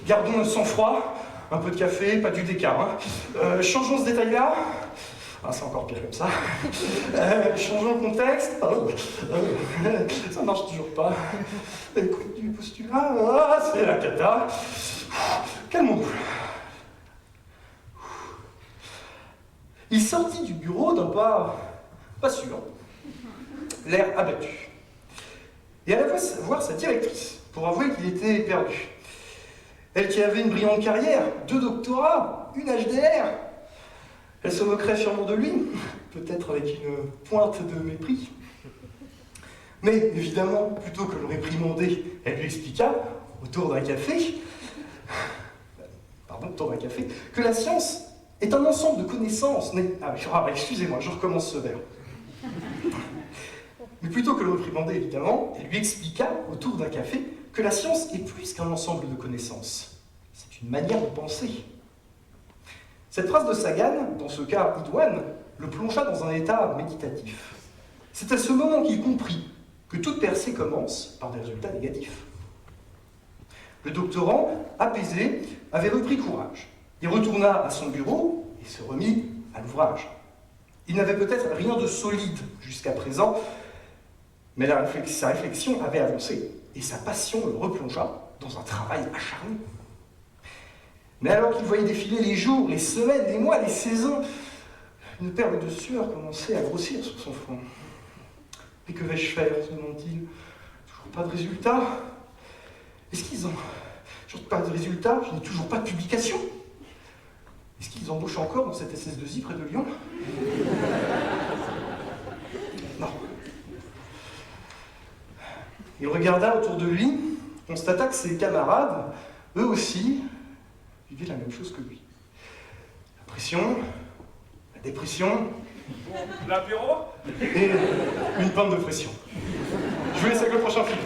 gardons le sang-froid, un peu de café, pas du décart. Hein. Changeons ce détail-là. Ah, c'est encore pire comme ça. Changeons le contexte. Ça marche toujours pas. Écoute du postulat. Ah, c'est la cata. Calmons-nous. Il sortit du bureau d'un pas sûr, l'air abattu. Et alla voir sa directrice pour avouer qu'il était perdu. Elle qui avait une brillante carrière, 2 doctorats, une HDR. Elle se moquerait sûrement de lui, peut-être avec une pointe de mépris. Mais évidemment, plutôt que de le réprimander, elle lui expliqua, autour d'un café, que la science est un ensemble de connaissances. Excusez-moi, je recommence ce vers. Mais plutôt que le réprimander, évidemment, elle lui expliqua, autour d'un café, que la science est plus qu'un ensemble de connaissances. C'est une manière de penser. Cette phrase de Sagan, dans ce cas idoine, le plongea dans un état méditatif. C'est à ce moment qu'il comprit que toute percée commence par des résultats négatifs. Le doctorant, apaisé, avait repris courage. Il retourna à son bureau et se remit à l'ouvrage. Il n'avait peut-être rien de solide jusqu'à présent, mais sa réflexion avait avancé et sa passion le replongea dans un travail acharné. Mais alors qu'il voyait défiler les jours, les semaines, les mois, les saisons, une perle de sueur commençait à grossir sur son front. « Et que vais-je faire » se demande-t-il. « Toujours pas de résultat. Est-ce qu'ils ont toujours pas de résultat? Je n'ai toujours pas de publication. Est-ce qu'ils embauchent encore dans cette SS2I près de Lyon? Non. » Il regarda autour de lui, constata que ses camarades, eux aussi, vivaient la même chose que lui. La pression, la dépression, l'apéro et une pente de pression. Je vous laisse avec le prochain film.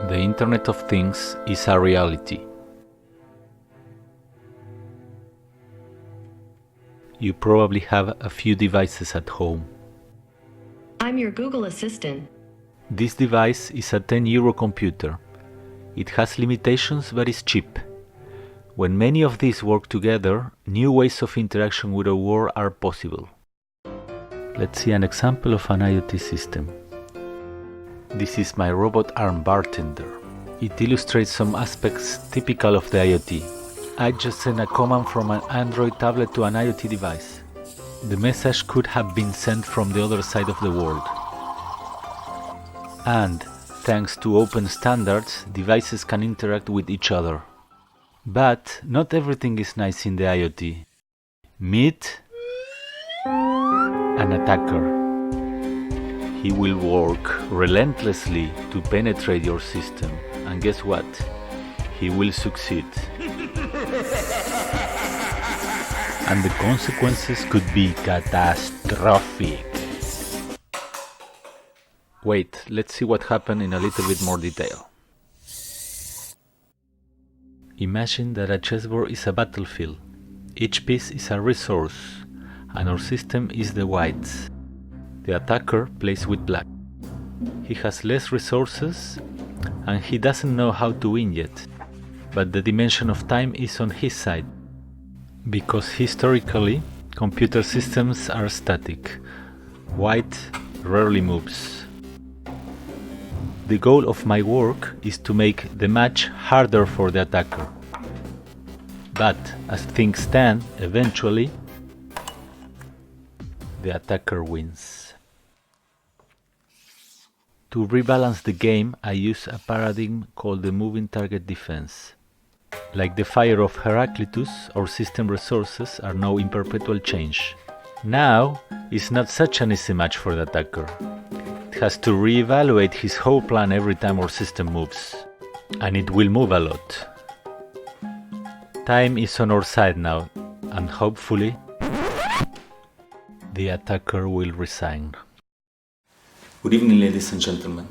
The Internet of Things is a reality. You probably have a few devices at home. I'm your Google Assistant. This device is a €10 computer. It has limitations but is cheap. When many of these work together, new ways of interaction with our world are possible. Let's see an example of an IoT system. This is my robot arm bartender. It illustrates some aspects typical of the IoT. I just sent a command from an Android tablet to an IoT device. The message could have been sent from the other side of the world. And, thanks to open standards, devices can interact with each other. But not everything is nice in the IoT. Meet an attacker. He will work relentlessly to penetrate your system, and guess what? He will succeed. And the consequences could be catastrophic. Wait, let's see what happened in a little bit more detail. Imagine that a chessboard is a battlefield. Each piece is a resource, and our system is the whites. The attacker plays with black. He has less resources, and he doesn't know how to win yet. But the dimension of time is on his side, because historically, computer systems are static. White rarely moves. The goal of my work is to make the match harder for the attacker. But as things stand, eventually, the attacker wins. To rebalance the game, I use a paradigm called the moving target defense. Like the fire of Heraclitus, our system resources are now in perpetual change. Now is not such an easy match for the attacker. It has to reevaluate his whole plan every time our system moves. And it will move a lot. Time is on our side now, and hopefully the attacker will resign. Good evening, ladies and gentlemen.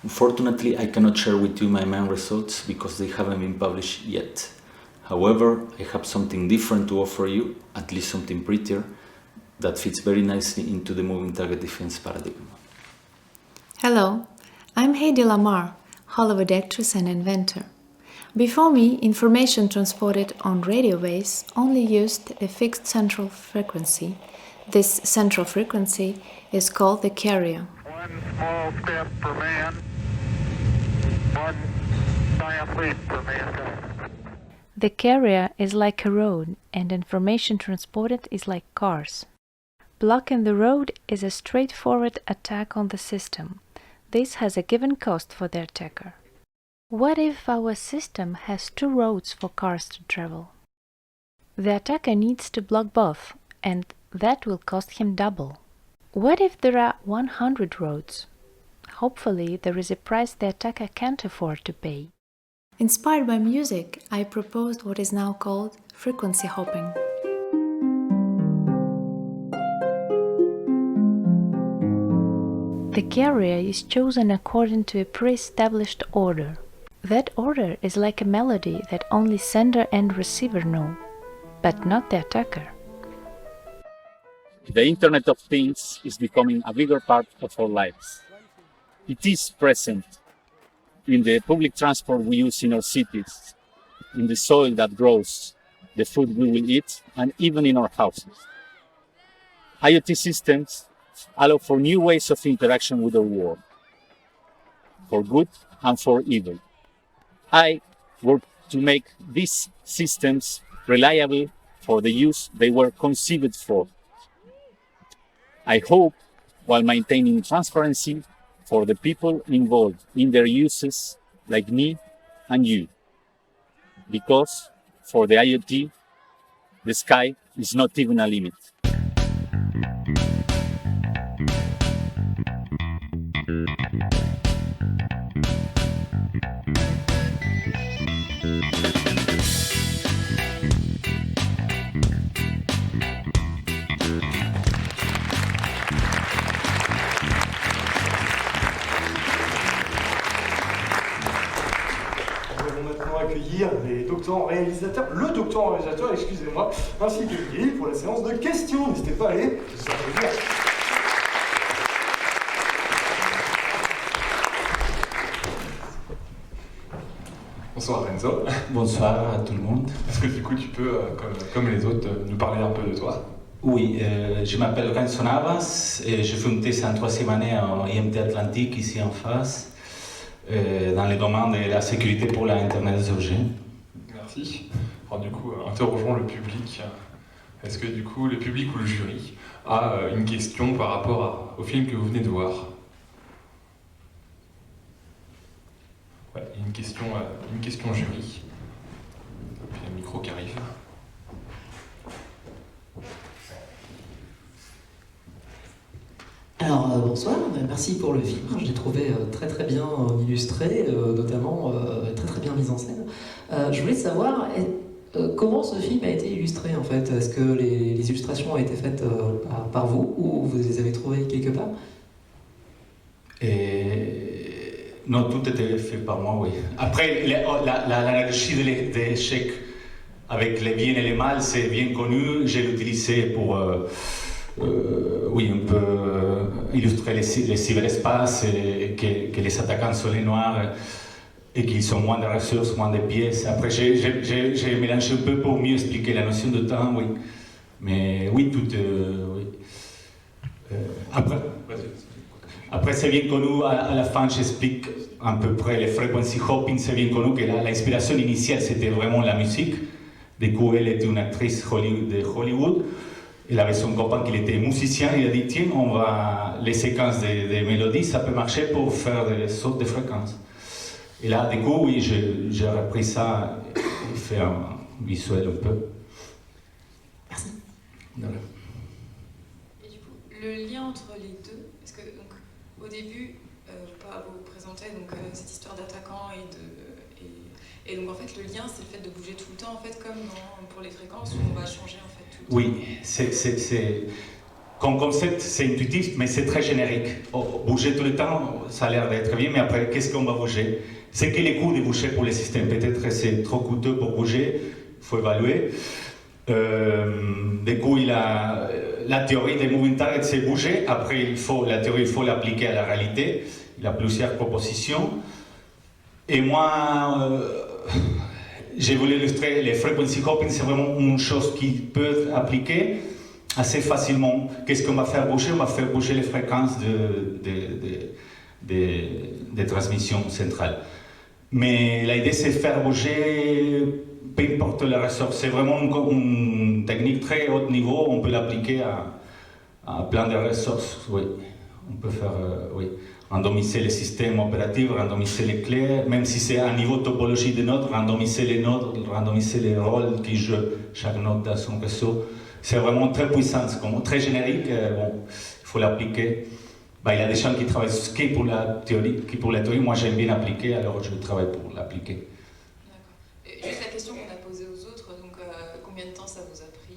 Unfortunately, I cannot share with you my main results because they haven't been published yet. However, I have something different to offer you, at least something prettier, that fits very nicely into the moving target defense paradigm. Hello, I'm Heidi Lamar, Hollywood actress and inventor. Before me, information transported on radio waves only used a fixed central frequency. This central frequency is called the carrier. One small step for man, one giant leap for mankind. The carrier is like a road, and information transported is like cars. Blocking the road is a straightforward attack on the system. This has a given cost for the attacker. What if our system has two roads for cars to travel? The attacker needs to block both, and that will cost him double. What if there are 100 roads? Hopefully, there is a price the attacker can't afford to pay. Inspired by music, I proposed what is now called frequency hopping. The carrier is chosen according to a pre-established order. That order is like a melody that only sender and receiver know, but not the attacker. The Internet of Things is becoming a bigger part of our lives. It is present in the public transport we use in our cities, in the soil that grows the food we will eat, and even in our houses. IoT systems allow for new ways of interaction with our world, for good and for evil. I work to make these systems reliable for the use they were conceived for. I hope, while maintaining transparency for the people involved in their uses, like me and you. Because for the IoT, the sky is not even a limit. Accueillir les doctorants réalisateurs, le doctorant réalisateur, excusez-moi, ainsi que Guy pour la séance de questions. N'hésitez pas à aller, ça fait plaisir. Bonsoir Renzo. Bonsoir à tout le monde. Est-ce que du coup tu peux, comme les autres, nous parler un peu de toi? Oui, je m'appelle Renzo Navas et je fais une thèse en troisième année en IMT Atlantique ici en face. Dans le domaine de la sécurité pour l'Internet des objets. Merci. Alors du coup, interrogeons le public. Est-ce que du coup, le public ou le jury a une question par rapport au film que vous venez de voir? Ouais, une question jury. Et puis un micro qui arrive. Alors bonsoir, merci pour le film, je l'ai trouvé très très bien illustré, notamment très très bien mis en scène. Je voulais savoir comment ce film a été illustré en fait. Est-ce que les illustrations ont été faites par vous ou vous les avez trouvées quelque part? Non, tout était fait par moi, oui. Après, l'analogie de l'échec avec les biens et les mal, c'est bien connu. J'ai utilisé pour, oui, un peu illustrer les cyberespaces, et que les attaquants sont les noirs et qu'ils ont moins de ressources, moins de pièces. Après, j'ai mélangé un peu pour mieux expliquer la notion de temps, oui. Mais oui, tout... oui. Après, c'est bien connu, à la fin, j'explique à peu près les frequency hopping, c'est bien connu que l'inspiration initiale, c'était vraiment la musique. Du coup, elle était une actrice de Hollywood. Elle avait son copain qui était musicien. Il a dit, tiens, les séquences de mélodies, ça peut marcher pour faire des sauts de fréquences. Et là, du coup, oui, j'ai repris ça et fait un visuel un peu. Merci. Voilà. Et du coup, le lien entre les deux, parce que donc, au début, vous présentez donc, cette histoire d'attaquant et donc en fait le lien c'est le fait de bouger tout le temps en fait comme pour les fréquences où on va changer en fait tout le temps. Oui, comme concept c'est intuitif mais c'est très générique. Bouger tout le temps ça a l'air d'être bien mais après qu'est-ce qu'on va bouger? C'est que les coûts de bouger pour les systèmes, peut-être que c'est trop coûteux pour bouger, il faut évaluer. Du coup la théorie des moving targets c'est bouger, après la théorie il faut l'appliquer à la réalité, il y a plusieurs propositions. Et moi, j'ai voulu illustrer les frequency hopping, c'est vraiment une chose qui peut appliquer assez facilement. Qu'est-ce qu'on va faire bouger? On va faire bouger les fréquences de transmission centrale. Mais l'idée, c'est faire bouger, peu importe la ressource. C'est vraiment une technique très haut niveau, on peut l'appliquer à plein de ressources. Oui, on peut faire, oui. Randomiser les systèmes opératifs, randomiser les clés, même si c'est à niveau topologie de nodes, randomiser les nodes, randomiser les rôles qui jouent chaque node dans son réseau. C'est vraiment très puissant, très générique, bon, il faut l'appliquer. Il y a des gens qui travaillent que pour la théorie, moi j'aime bien l'appliquer, alors je travaille pour l'appliquer. D'accord. Juste la question qu'on a posée aux autres, donc combien de temps ça vous a pris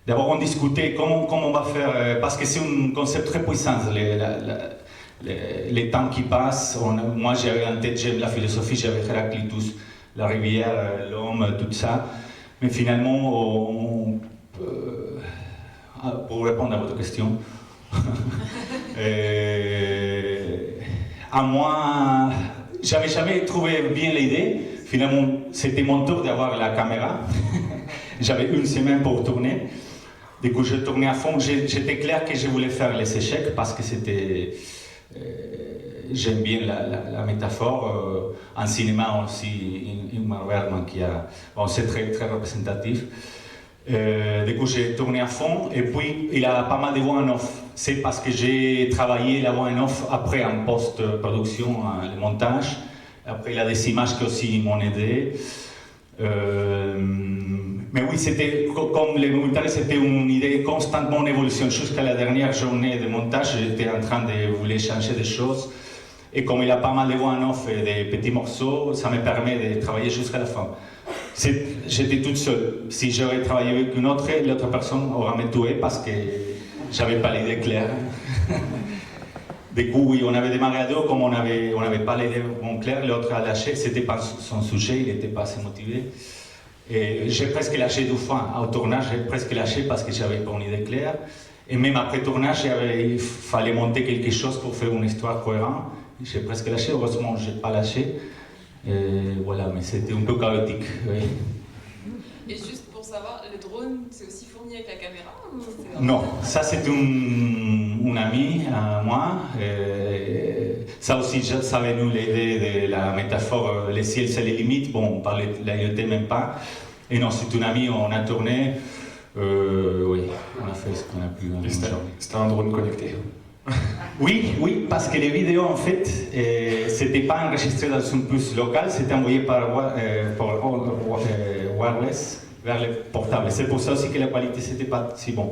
D'abord, on discutait comment on va faire, parce que c'est un concept très puissant, les temps qui passent. Moi, j'avais en tête, j'aime la philosophie, j'avais Héraclitus, la rivière, l'homme, tout ça. Mais finalement, pour répondre à votre question, à moi, j'avais jamais trouvé bien l'idée. Finalement, c'était mon tour d'avoir la caméra. J'avais une semaine pour tourner. Du coup, je tournais à fond. J'étais clair que je voulais faire les échecs parce que c'était... j'aime bien la métaphore. En cinéma aussi, Ingmar Bergman qui a... Bon, c'est très, très représentatif. Du coup, j'ai tourné à fond. Et puis, il a pas mal de voix en off. C'est parce que j'ai travaillé la voix en off après en post-production, le montage. Après, il y a des images qui aussi m'ont aidé. Mais oui, c'était comme les montages, c'était une idée constamment en évolution. Jusqu'à la dernière journée de montage, j'étais en train de vouloir changer des choses. Et comme il y a pas mal de voix en off et des petits morceaux, ça me permet de travailler jusqu'à la fin. J'étais toute seule. Si j'aurais travaillé avec une autre, l'autre personne aurait me tué parce que j'avais pas l'idée claire. Du coup, oui, on avait démarré à deux, comme on n'avait pas l'idée claire, l'autre a lâché, c'était pas son sujet, il n'était pas assez motivé. Et j'ai presque lâché deux fois. Au tournage, j'ai presque lâché parce que j'avais pas une idée claire. Et même après le tournage, il fallait monter quelque chose pour faire une histoire cohérente. J'ai presque lâché, heureusement, je n'ai pas lâché. Et voilà, mais c'était un peu chaotique. Oui. Et juste pour savoir, le drone, c'est aussi fourni avec la caméra ou Non, ça c'est un ami à moi. Ça aussi, ça avait nous l'idée de la métaphore, le ciel c'est les limites. Bon, on parlait de l'IoT même pas. Et non, c'est un ami, on a tourné. Oui, on a fait ce qu'on a pu. C'était un drone connecté. Oui, parce que les vidéos en fait, c'était pas enregistré dans une puce locale, c'était envoyé par wireless vers les portables. C'est pour ça aussi que la qualité c'était pas si bon.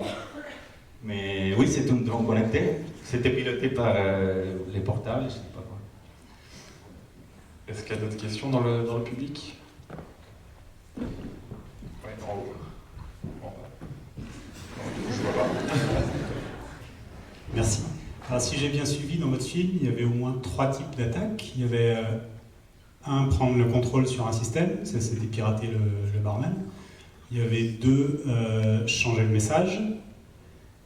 Mais oui, c'est un drone connecté. C'était piloté par les portables, je sais pas quoi. Est-ce qu'il y a d'autres questions dans le public? Ouais, en haut. Je vois pas. Alors si j'ai bien suivi dans votre film, il y avait au moins 3 types d'attaques. Il y avait prendre le contrôle sur un système, ça c'était pirater le barman. Il y avait 2, changer le message.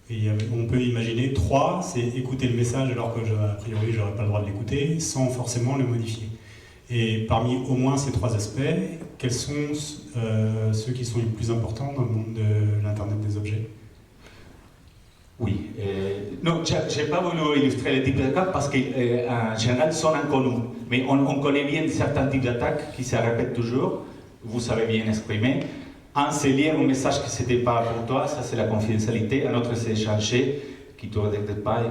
Et on peut imaginer 3, c'est écouter le message alors que a priori j'aurais pas le droit de l'écouter, sans forcément le modifier. Et parmi au moins ces 3 aspects, quels sont ceux qui sont les plus importants dans le monde de l'Internet des objets? Oui. Non, je n'ai pas voulu illustrer les types d'attaques parce qu'en général, ils sont inconnus. Mais on connaît bien certains types d'attaques qui se répètent toujours. Vous savez bien exprimer. Un, c'est lire un message que ce n'était pas pour toi, ça c'est la confidentialité. Un autre, c'est changer, qui ne te regarde pas.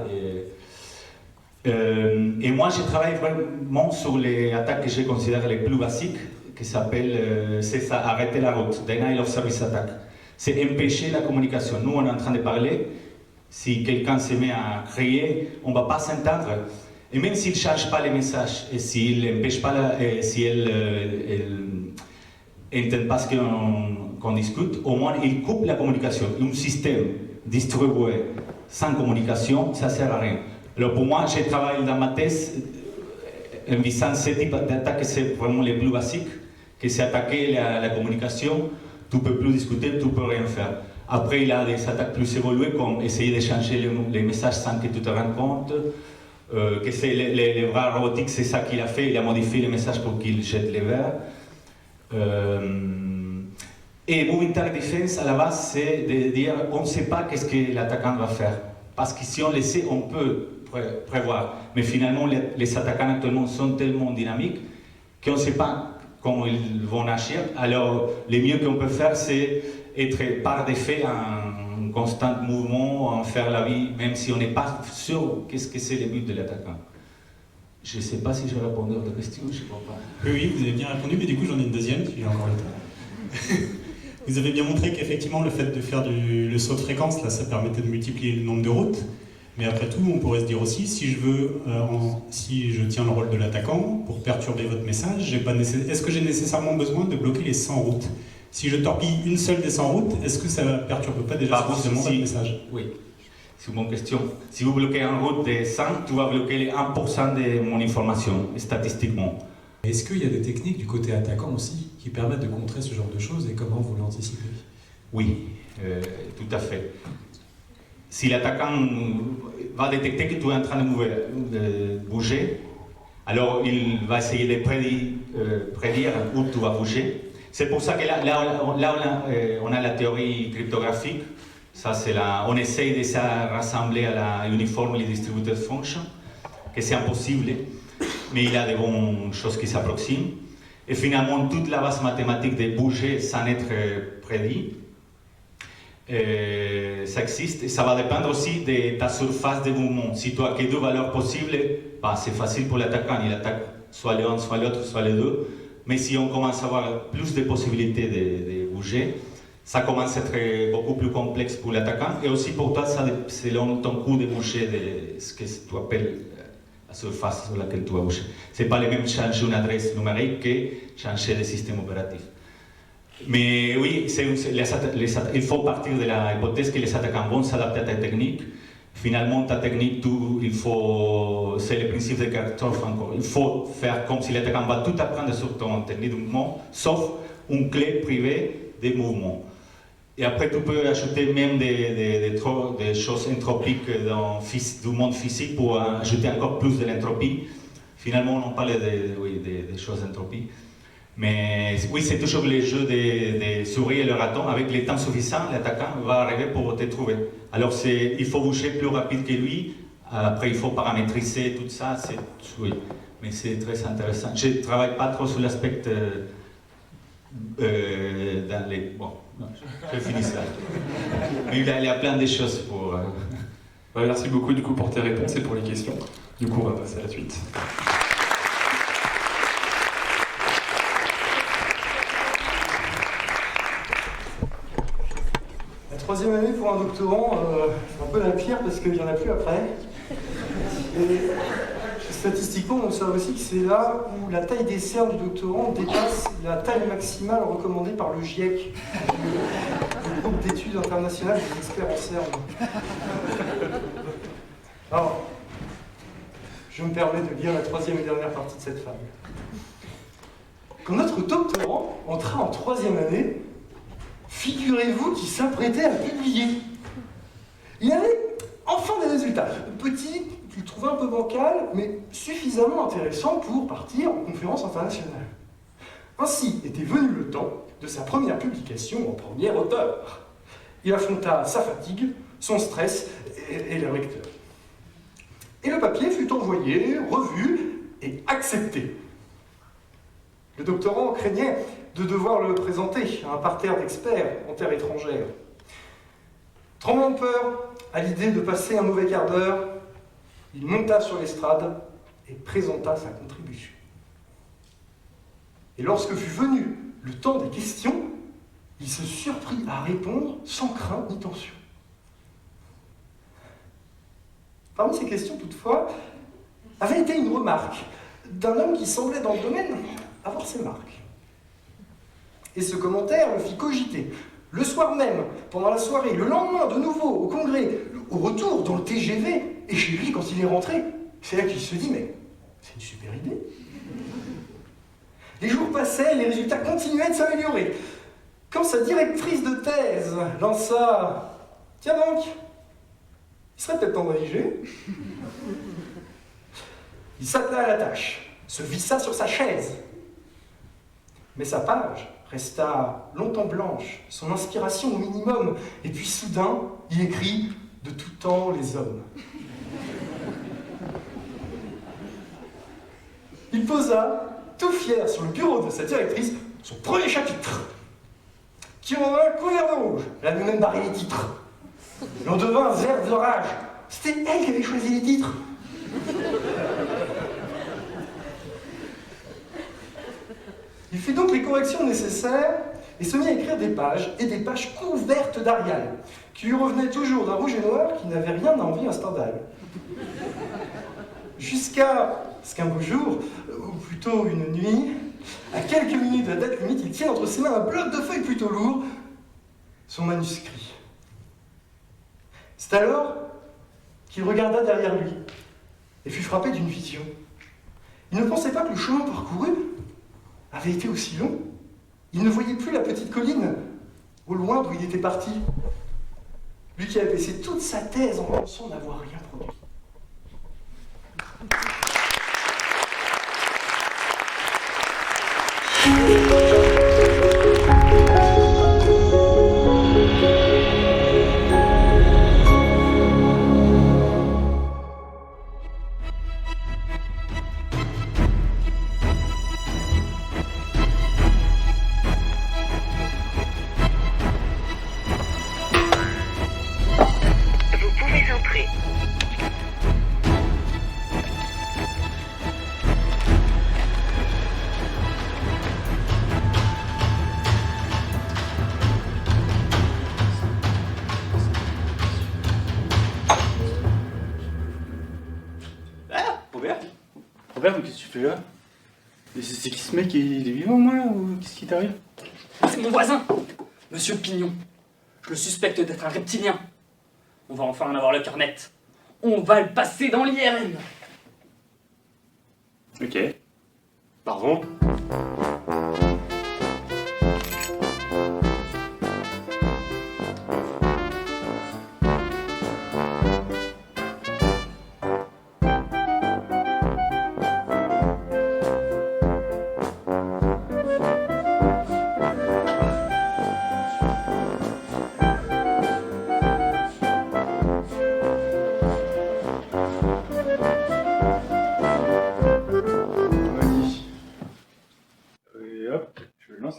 Et moi, je travaille vraiment sur les attaques que je considère les plus basiques, qui s'appellent, c'est ça, arrêter la route, Denial of Service Attack. C'est empêcher la communication. Nous, on est en train de parler. Si quelqu'un se met à crier, on ne va pas s'entendre. Et même s'il ne change pas les messages, et s'il n'empêche pas, si elle n'entend pas ce qu'on discute, au moins il coupe la communication. Un système distribué sans communication, ça ne sert à rien. Alors pour moi, je travaille dans ma thèse en visant ce type d'attaque, c'est vraiment les plus basiques, que c'est attaquer la communication, tu ne peux plus discuter, tu ne peux rien faire. Après, il y a des attaques plus évoluées, comme essayer de changer les messages sans que tu te rendes compte. Que c'est les bras robotiques, c'est ça qu'il a fait, il a modifié les messages pour qu'il jette les verres. Et Moving Defense, à la base, c'est de dire on ne sait pas qu'est-ce que l'attaquant va faire. Parce que si on le sait, on peut prévoir. Mais finalement, les attaquants actuellement sont tellement dynamiques qu'on ne sait pas comment ils vont agir. Alors, le mieux qu'on peut faire, c'est être par défait en constant mouvement, en faire la vie, même si on n'est pas sûr qu'est-ce que c'est le but de l'attaquant. Je ne sais pas si je réponds à votre question, je ne crois pas. Oui, vous avez bien répondu, mais du coup j'en ai une deuxième, si j'ai encore le temps. Vous avez bien montré qu'effectivement le fait de faire le saut de fréquence, là, ça permettait de multiplier le nombre de routes. Mais après tout, on pourrait se dire aussi, si je tiens le rôle de l'attaquant, pour perturber votre message, est-ce que j'ai nécessairement besoin de bloquer les 100 routes? Si je torpille une seule des 100 routes, est-ce que ça ne perturbe pas déjà suffisamment votre message? Oui, c'est une bonne question. Si vous bloquez une route de 100, tu vas bloquer les 1% de mon information, statistiquement. Est-ce qu'il y a des techniques du côté attaquant aussi qui permettent de contrer ce genre de choses et comment vous l'anticipez? Oui, tout à fait. Si l'attaquant va détecter que tu es en train de bouger, alors il va essayer de prédire où tu vas bouger. C'est pour ça que là on a la théorie cryptographique. Ça, on essaye de ça rassembler à la Uniformly Distributed Function, que c'est impossible, mais il y a de bonnes choses qui s'approximent. Et finalement, toute la base mathématique de bouger sans être prédit, ça existe. Et ça va dépendre aussi de ta surface de mouvement. Si tu as que 2 valeurs possibles, c'est facile pour l'attaquant. Il attaque soit l'un, soit l'autre, soit les 2. Mais si on commence à avoir plus de possibilités de bouger, ça commence à être beaucoup plus complexe pour l'attaquant. Et aussi pour toi, selon ton coup de bouger de ce que tu appelles la surface sur laquelle tu vas bouger. Ce n'est pas le même changer une adresse numérique que changer de système opératif. Mais oui, il faut partir de l'hypothèse que les attaquants vont s'adapter à ta technique. Finalement, ta technique, c'est le principe de Kirchhoff encore. Il faut faire comme si l'attaquant va tout apprendre sur ton technique de mouvement, sauf une clé privée des mouvements. Et après, tu peux ajouter même des choses entropiques du monde physique pour ajouter encore plus de l'entropie. Finalement, on parle des choses entropiques. Mais oui, c'est toujours le jeu des souris et le raton. Avec le temps suffisant, l'attaquant va arriver pour te trouver. Alors, il faut bouger plus rapide que lui. Après, il faut paramétriser tout ça. Oui, mais c'est très intéressant. Je ne travaille pas trop sur l'aspect dans les... Bon, non, je finis ça. Mais il y a plein de choses pour... Merci beaucoup du coup pour tes réponses et pour les questions. Du coup, on va passer à la suite. La 3e année pour un doctorant, c'est un peu la pire parce qu'il n'y en a plus après. Et statistiquement, on observe aussi que c'est là où la taille des cernes du doctorant dépasse la taille maximale recommandée par le GIEC, le groupe d'études internationales des experts en cernes. Alors, Je me permets de lire la troisième et dernière partie de cette fable. Quand notre doctorant entra en troisième année, figurez-vous qu'il s'apprêtait à publier. Il avait enfin des résultats, petits, qu'il trouvait un peu bancal, mais suffisamment intéressants pour partir en conférence internationale. Ainsi était venu le temps de sa première publication en premier auteur. Il affronta sa fatigue, son stress et le recteur. Et le papier fut envoyé, revu et accepté. Le doctorant craignait de devoir le présenter à un parterre d'experts en terre étrangère. Tremblant de peur, à l'idée de passer un mauvais quart d'heure, il monta sur l'estrade et présenta sa contribution. Et lorsque fut venu le temps des questions, il se surprit à répondre sans crainte ni tension. Parmi ces questions, toutefois, avait été une remarque d'un homme qui semblait dans le domaine avoir ses marques. Et ce commentaire le fit cogiter. Le soir même, pendant la soirée, le lendemain, de nouveau, au congrès, au retour dans le TGV, et chez lui, quand il est rentré, c'est là qu'il se dit, mais c'est une super idée. Les jours passaient, les résultats continuaient de s'améliorer. Quand sa directrice de thèse lança « Tiens donc, il serait peut-être temps d'alléger ». Il s'attela à la tâche, se vissa sur sa chaise. Mais sa page resta longtemps blanche, son inspiration au minimum, et puis soudain, il écrit « De tout temps les hommes ». Il posa, tout fier, sur le bureau de sa directrice, son premier chapitre, qui en vint couvert de rouge. Elle avait même barré les titres. Il en devint vert de rage. C'était elle qui avait choisi les titres. Il fit donc les corrections nécessaires et se mit à écrire des pages, et des pages couvertes d'Arial, qui lui revenaient toujours d'un rouge et noir qui n'avait rien à envier à Stendhal. Jusqu'à ce qu'un beau jour, ou plutôt une nuit, à quelques minutes de la date limite, il tient entre ses mains un bloc de feuilles plutôt lourd, son manuscrit. C'est alors qu'il regarda derrière lui et fut frappé d'une vision. Il ne pensait pas que le chemin parcouru avait été aussi long. Il ne voyait plus la petite colline au loin d'où il était parti. Lui qui avait passé toute sa thèse en pensant n'avoir rien produit. Robert, mais qu'est-ce que tu fais là? C'est qui ce mec? Il est vivant, moi, là? Ou qu'est-ce qui t'arrive? C'est mon voisin, Monsieur Pignon. Je le suspecte d'être un reptilien. On va enfin en avoir le cœur net. On va le passer dans l'IRM. Ok. Pardon?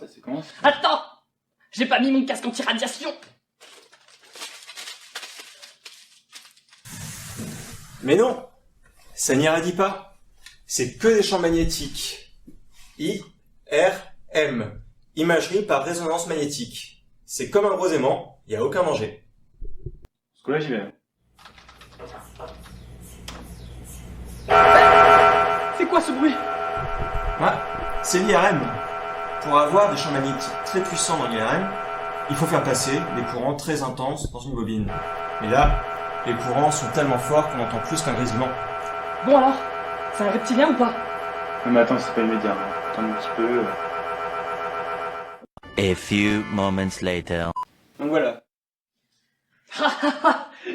La séquence. Attends! J'ai pas mis mon casque anti-radiation! Mais non! Ça n'irradie pas. C'est que des champs magnétiques. IRM. Imagerie par résonance magnétique. C'est comme un gros aimant, y a aucun danger. Ce coup-là, j'y vais. C'est quoi ce bruit? Ah, c'est l'IRM. Pour avoir des champs magnétiques très puissants dans l'IRM, il faut faire passer des courants très intenses dans une bobine. Mais là, les courants sont tellement forts qu'on entend plus qu'un grésillement. Bon alors, C'est un reptilien ou pas? Non mais attends, c'est pas immédiat. Hein. Attends un petit peu. A few moments later. Donc voilà.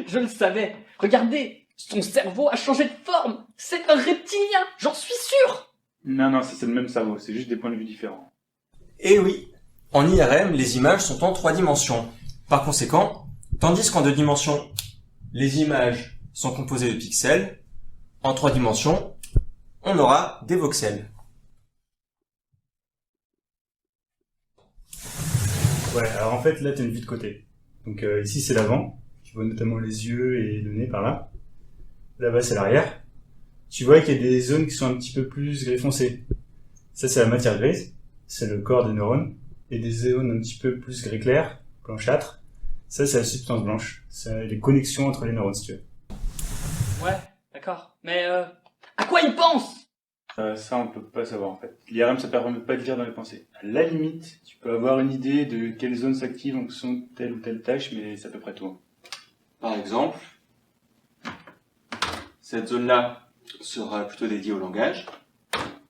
Je le savais. Regardez, son cerveau a changé de forme. C'est un reptilien, j'en suis sûr. Non, c'est le même cerveau, c'est juste des points de vue différents. Et oui, en IRM, les images sont en 3 dimensions. Par conséquent, tandis qu'en 2 dimensions, les images sont composées de pixels, en 3 dimensions, on aura des voxels. Ouais, alors en fait, là, tu as une vue de côté. Donc ici, c'est l'avant. Tu vois notamment les yeux et le nez par là. Là-bas, c'est l'arrière. Tu vois qu'il y a des zones qui sont un petit peu plus gris foncé. Ça, c'est la matière grise. C'est le corps des neurones. Et des zones un petit peu plus gris clair, blanchâtre. Ça, c'est la substance blanche. C'est les connexions entre les neurones, si tu veux. Ouais, d'accord. Mais à quoi il pense? Ça, on peut pas savoir en fait. L'IRM, ça permet pas de lire dans les pensées. À la limite, tu peux avoir une idée de quelles zones s'activent en fonction de telle ou telle tâche, mais c'est à peu près tout. Par exemple, cette zone-là sera plutôt dédiée au langage,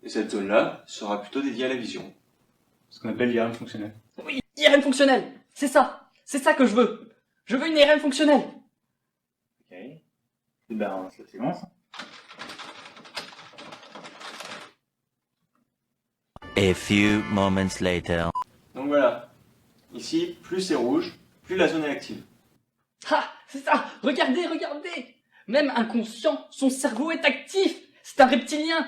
et cette zone-là sera plutôt dédiée à la vision. Ce qu'on appelle l'IRM fonctionnel. Oui, IRM fonctionnel. C'est ça que je veux. Je veux une IRM fonctionnelle. Ok. Ben, ça commence. A few moments later. Donc voilà. Ici, plus c'est rouge, plus la zone est active. Ah, c'est ça. Regardez. Même inconscient, son cerveau est actif. C'est un reptilien.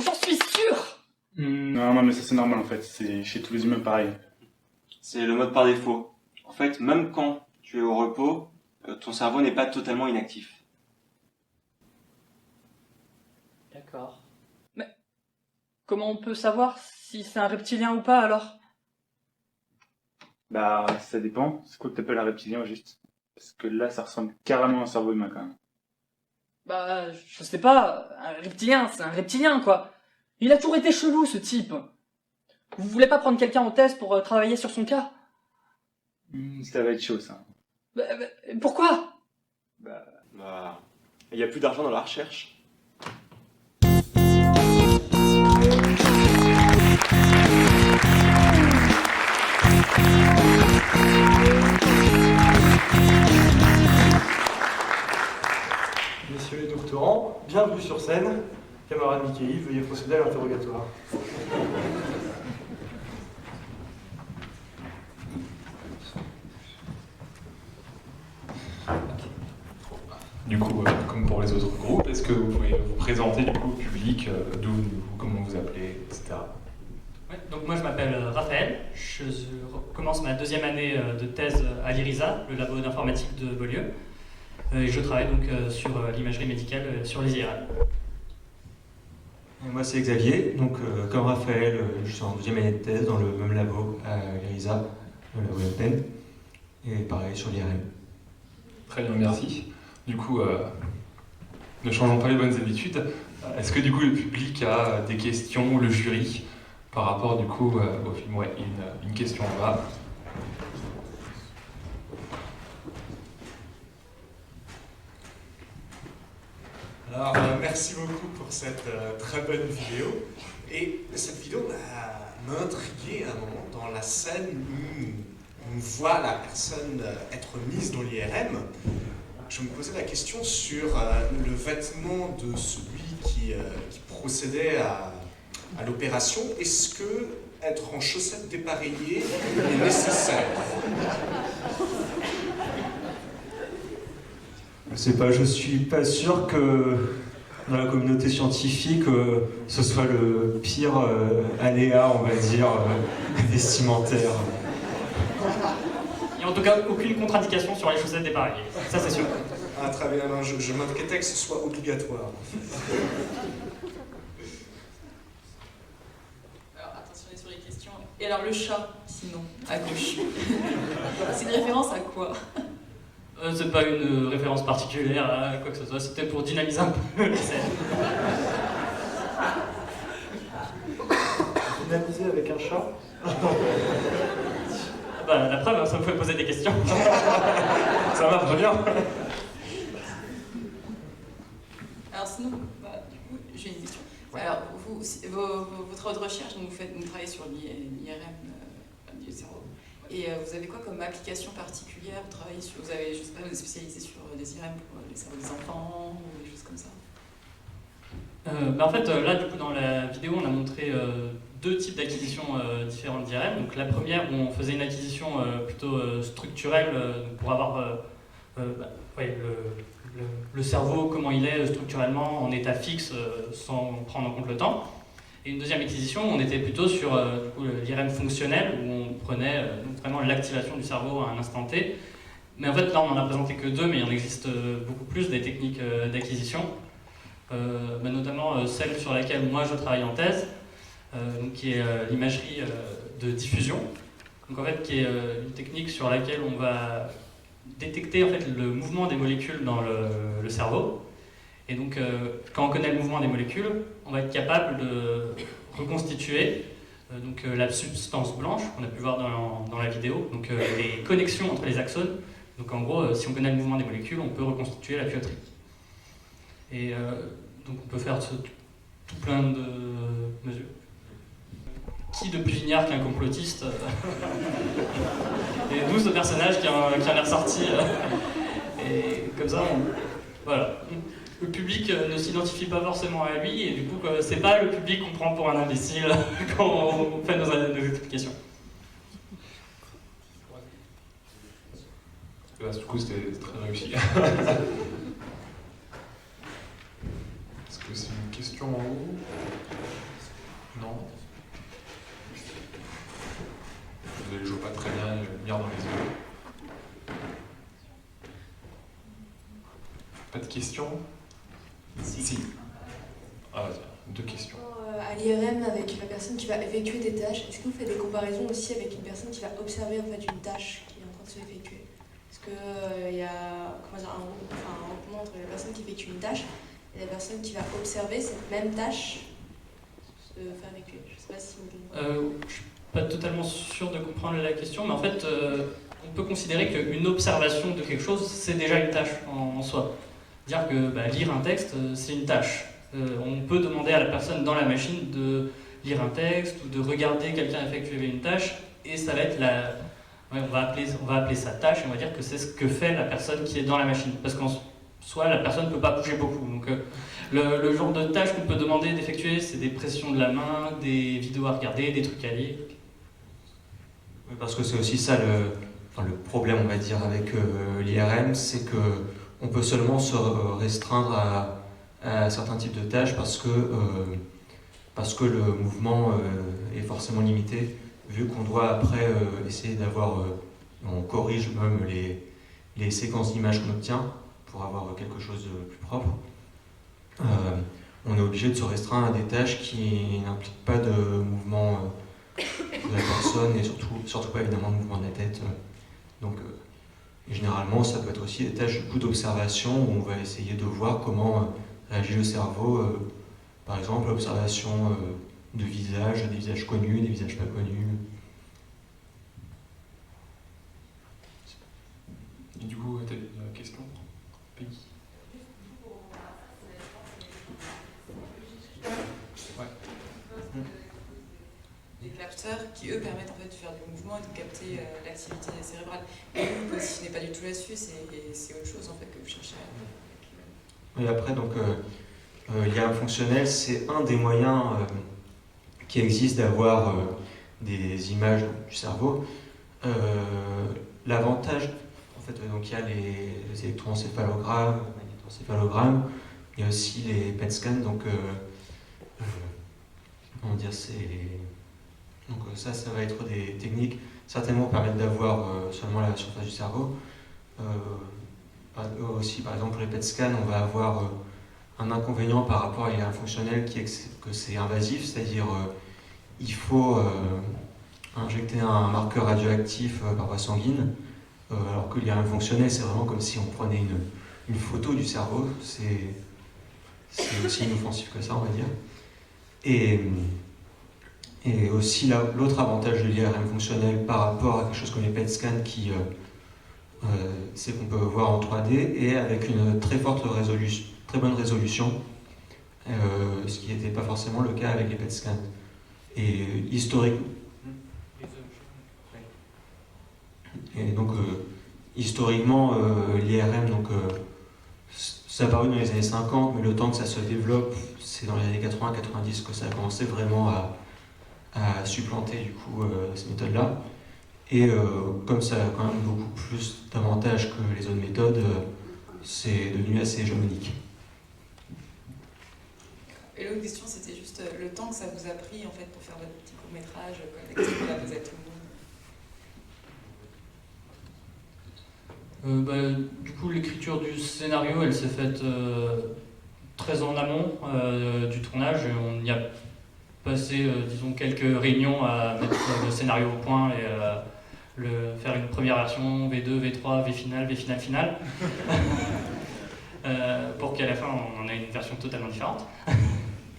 J'en suis sûr. Non, mais ça c'est normal en fait. C'est chez tous les humains pareil. C'est le mode par défaut. En fait, même quand tu es au repos, ton cerveau n'est pas totalement inactif. D'accord. Mais comment on peut savoir si c'est un reptilien ou pas alors? Bah, ça dépend. C'est quoi que t'appelles un reptilien juste? Parce que là, ça ressemble carrément à un cerveau humain quand même. Bah, je sais pas. Un reptilien, c'est un reptilien quoi. Il a toujours été chelou ce type. Vous voulez pas prendre quelqu'un en thèse pour travailler sur son cas? Ça va être chaud ça. Bah, pourquoi? Bah, il y a plus d'argent dans la recherche. Messieurs les doctorants, bienvenue sur scène. Camarade Mickey, veuillez procéder à l'interrogatoire. Du coup, comme pour les autres groupes, est-ce que vous pouvez vous présenter du coup au public, comment vous appelez, etc. Ouais, donc moi je m'appelle Raphaël, je commence ma 2e année de thèse à l'IRISA, le labo d'informatique de Beaulieu, et je travaille donc sur l'imagerie médicale sur les IRM. Et moi c'est Xavier, donc comme Raphaël, je suis en 2e année de thèse dans le même labo à l'IRISA, le labo Open, et pareil sur l'IRM. Très bien, merci. Du coup, ne changeons pas les bonnes habitudes. Est-ce que du coup le public a des questions, ou le jury, par rapport du coup au film? Ouais, une question en bas. Alors, merci beaucoup pour cette très bonne vidéo. Et cette vidéo m'a intrigué à un moment dans la scène où on voit la personne être mise dans l'IRM. Je me posais la question sur le vêtement de celui qui procédait à l'opération. Est-ce que être en chaussettes dépareillées est nécessaire? Je suis pas sûr que dans la communauté scientifique, ce soit le pire aléa, on va dire, vestimentaire. Et en tout cas, aucune contre-indication sur les chaussettes dépareillées, ça c'est sûr. Ah très bien, non, je m'inquiétais que ce soit obligatoire. Alors attention sur les questions. Et alors le chat, sinon, à gauche. C'est une référence à quoi? C'est pas une référence particulière à quoi que ce soit, c'était pour dynamiser un peu la scène. Dynamiser avec un chat? Bah, la preuve, ça me fait poser des questions. Ça marche bien. Alors sinon, du coup, j'ai votre recherche, donc vous travaillez sur l'IRM du cerveau. Et vous avez quoi comme application particulière? Vous travaillez sur, vous avez, je sais pas, vous êtes spécialisé sur des IRM pour les cerveaux des enfants ou des choses comme ça? En fait, là, du coup, dans la vidéo, on a montré deux types d'acquisitions différentes d'IRM. Donc la première, où on faisait une acquisition plutôt structurelle pour avoir le cerveau, comment il est structurellement en état fixe sans prendre en compte le temps. Et une deuxième acquisition, on était plutôt sur l'IRM fonctionnel, où on prenait vraiment l'activation du cerveau à un instant T. Mais en fait, là, on n'en a présenté que deux, mais il en existe beaucoup plus des techniques d'acquisition. Notamment celle sur laquelle moi je travaille en thèse, qui est l'imagerie de diffusion. Donc en fait, qui est une technique sur laquelle on va détecter en fait le mouvement des molécules dans le cerveau. Et donc, quand on connaît le mouvement des molécules, on va être capable de reconstituer la substance blanche qu'on a pu voir dans la vidéo, donc les connexions entre les axones. Donc en gros, si on connaît le mouvement des molécules, on peut reconstituer la tuyauterie. Et donc on peut faire tout plein de mesures. Qui de plus ignare qu'un complotiste et 12 personnages qui en est ressorti. Et comme ça, voilà. Le public ne s'identifie pas forcément à lui, et du coup, c'est pas le public qu'on prend pour un imbécile quand on fait nos explications. Là, du coup, c'était très réussi. Est-ce que c'est une question en haut? Non. Vous ne jouez pas très bien, il y a une lumière dans les yeux. Pas de questions? Si. Ah, deux questions. À l'IRM, avec la personne qui va effectuer des tâches, est-ce que vous faites des comparaisons aussi avec une personne qui va observer en fait une tâche qui est en train de se effectuer? Est-ce qu'il y a un regroupement entre la personne qui effectue une tâche et la personne qui va observer cette même tâche se faire effectuer? Je ne sais pas si vous... Je suis pas totalement sûr de comprendre la question, mais en fait, on peut considérer qu'une observation de quelque chose, c'est déjà une tâche en soi. Dire que lire un texte, c'est une tâche. On peut demander à la personne dans la machine de lire un texte ou de regarder quelqu'un effectuer une tâche, et ça va être on va appeler ça tâche, et on va dire que c'est ce que fait la personne qui est dans la machine. Parce qu'en soi, la personne ne peut pas bouger beaucoup. Donc le genre de tâche qu'on peut demander d'effectuer, c'est des pressions de la main, des vidéos à regarder, des trucs à lire. Oui, parce que c'est aussi ça le problème, on va dire, avec l'IRM, c'est que on peut seulement se restreindre à certains types de tâches parce que le mouvement est forcément limité, vu qu'on doit après essayer d'avoir, on corrige même les séquences d'images qu'on obtient pour avoir quelque chose de plus propre. On est obligé de se restreindre à des tâches qui n'impliquent pas de mouvement de la personne et surtout pas évidemment de mouvement de la tête. Donc généralement, ça peut être aussi des tâches d'observation où on va essayer de voir comment réagit le cerveau. Par exemple, l'observation de visages, des visages connus, des visages pas connus. Et du coup, tu as une question, Peggy? Ouais. Les capteurs qui, eux, permettent en fait de faire du mouvement et de capter l'activité cérébrale. Et vous ne positionnez pas du tout là-dessus, c'est autre chose en fait que vous cherchez à... Et après, donc, l'IRM fonctionnel, c'est un des moyens qui existent d'avoir des images du cerveau. L'avantage, en fait, donc il y a les électroencéphalogrammes, magnétoencéphalogrammes, il y a aussi les PET scans, donc comment dire, donc ça va être des techniques certainement permettre d'avoir seulement la surface du cerveau. Aussi, par exemple, pour les PET scans, on va avoir un inconvénient par rapport à l'IRM fonctionnel qui est que c'est invasif, c'est-à-dire il faut injecter un marqueur radioactif par voie sanguine, alors que l'IRM fonctionnel, c'est vraiment comme si on prenait une photo du cerveau, c'est aussi inoffensif que ça, on va dire. Et aussi l'autre avantage de l'IRM fonctionnel par rapport à quelque chose comme les PET scans, c'est qu'on peut voir en 3D et avec une très bonne résolution, ce qui n'était pas forcément le cas avec les PET scans. Et historique. Et donc, historiquement, l'IRM, donc, ça a apparu dans les années 50, mais le temps que ça se développe, c'est dans les années 80-90 que ça a commencé vraiment à supplanter du coup ces méthodes-là. Et comme ça a quand même beaucoup plus d'avantages que les autres méthodes, c'est devenu assez hégémonique. Et l'autre question, c'était juste le temps que ça vous a pris en fait pour faire votre petit court-métrage, comme la question que vous êtes tout le monde. Du coup, l'écriture du scénario, elle s'est faite très en amont du tournage. On y a passé, disons, quelques réunions à mettre le scénario au point et faire une première version, V2, V3, V finale, pour qu'à la fin, on ait une version totalement différente.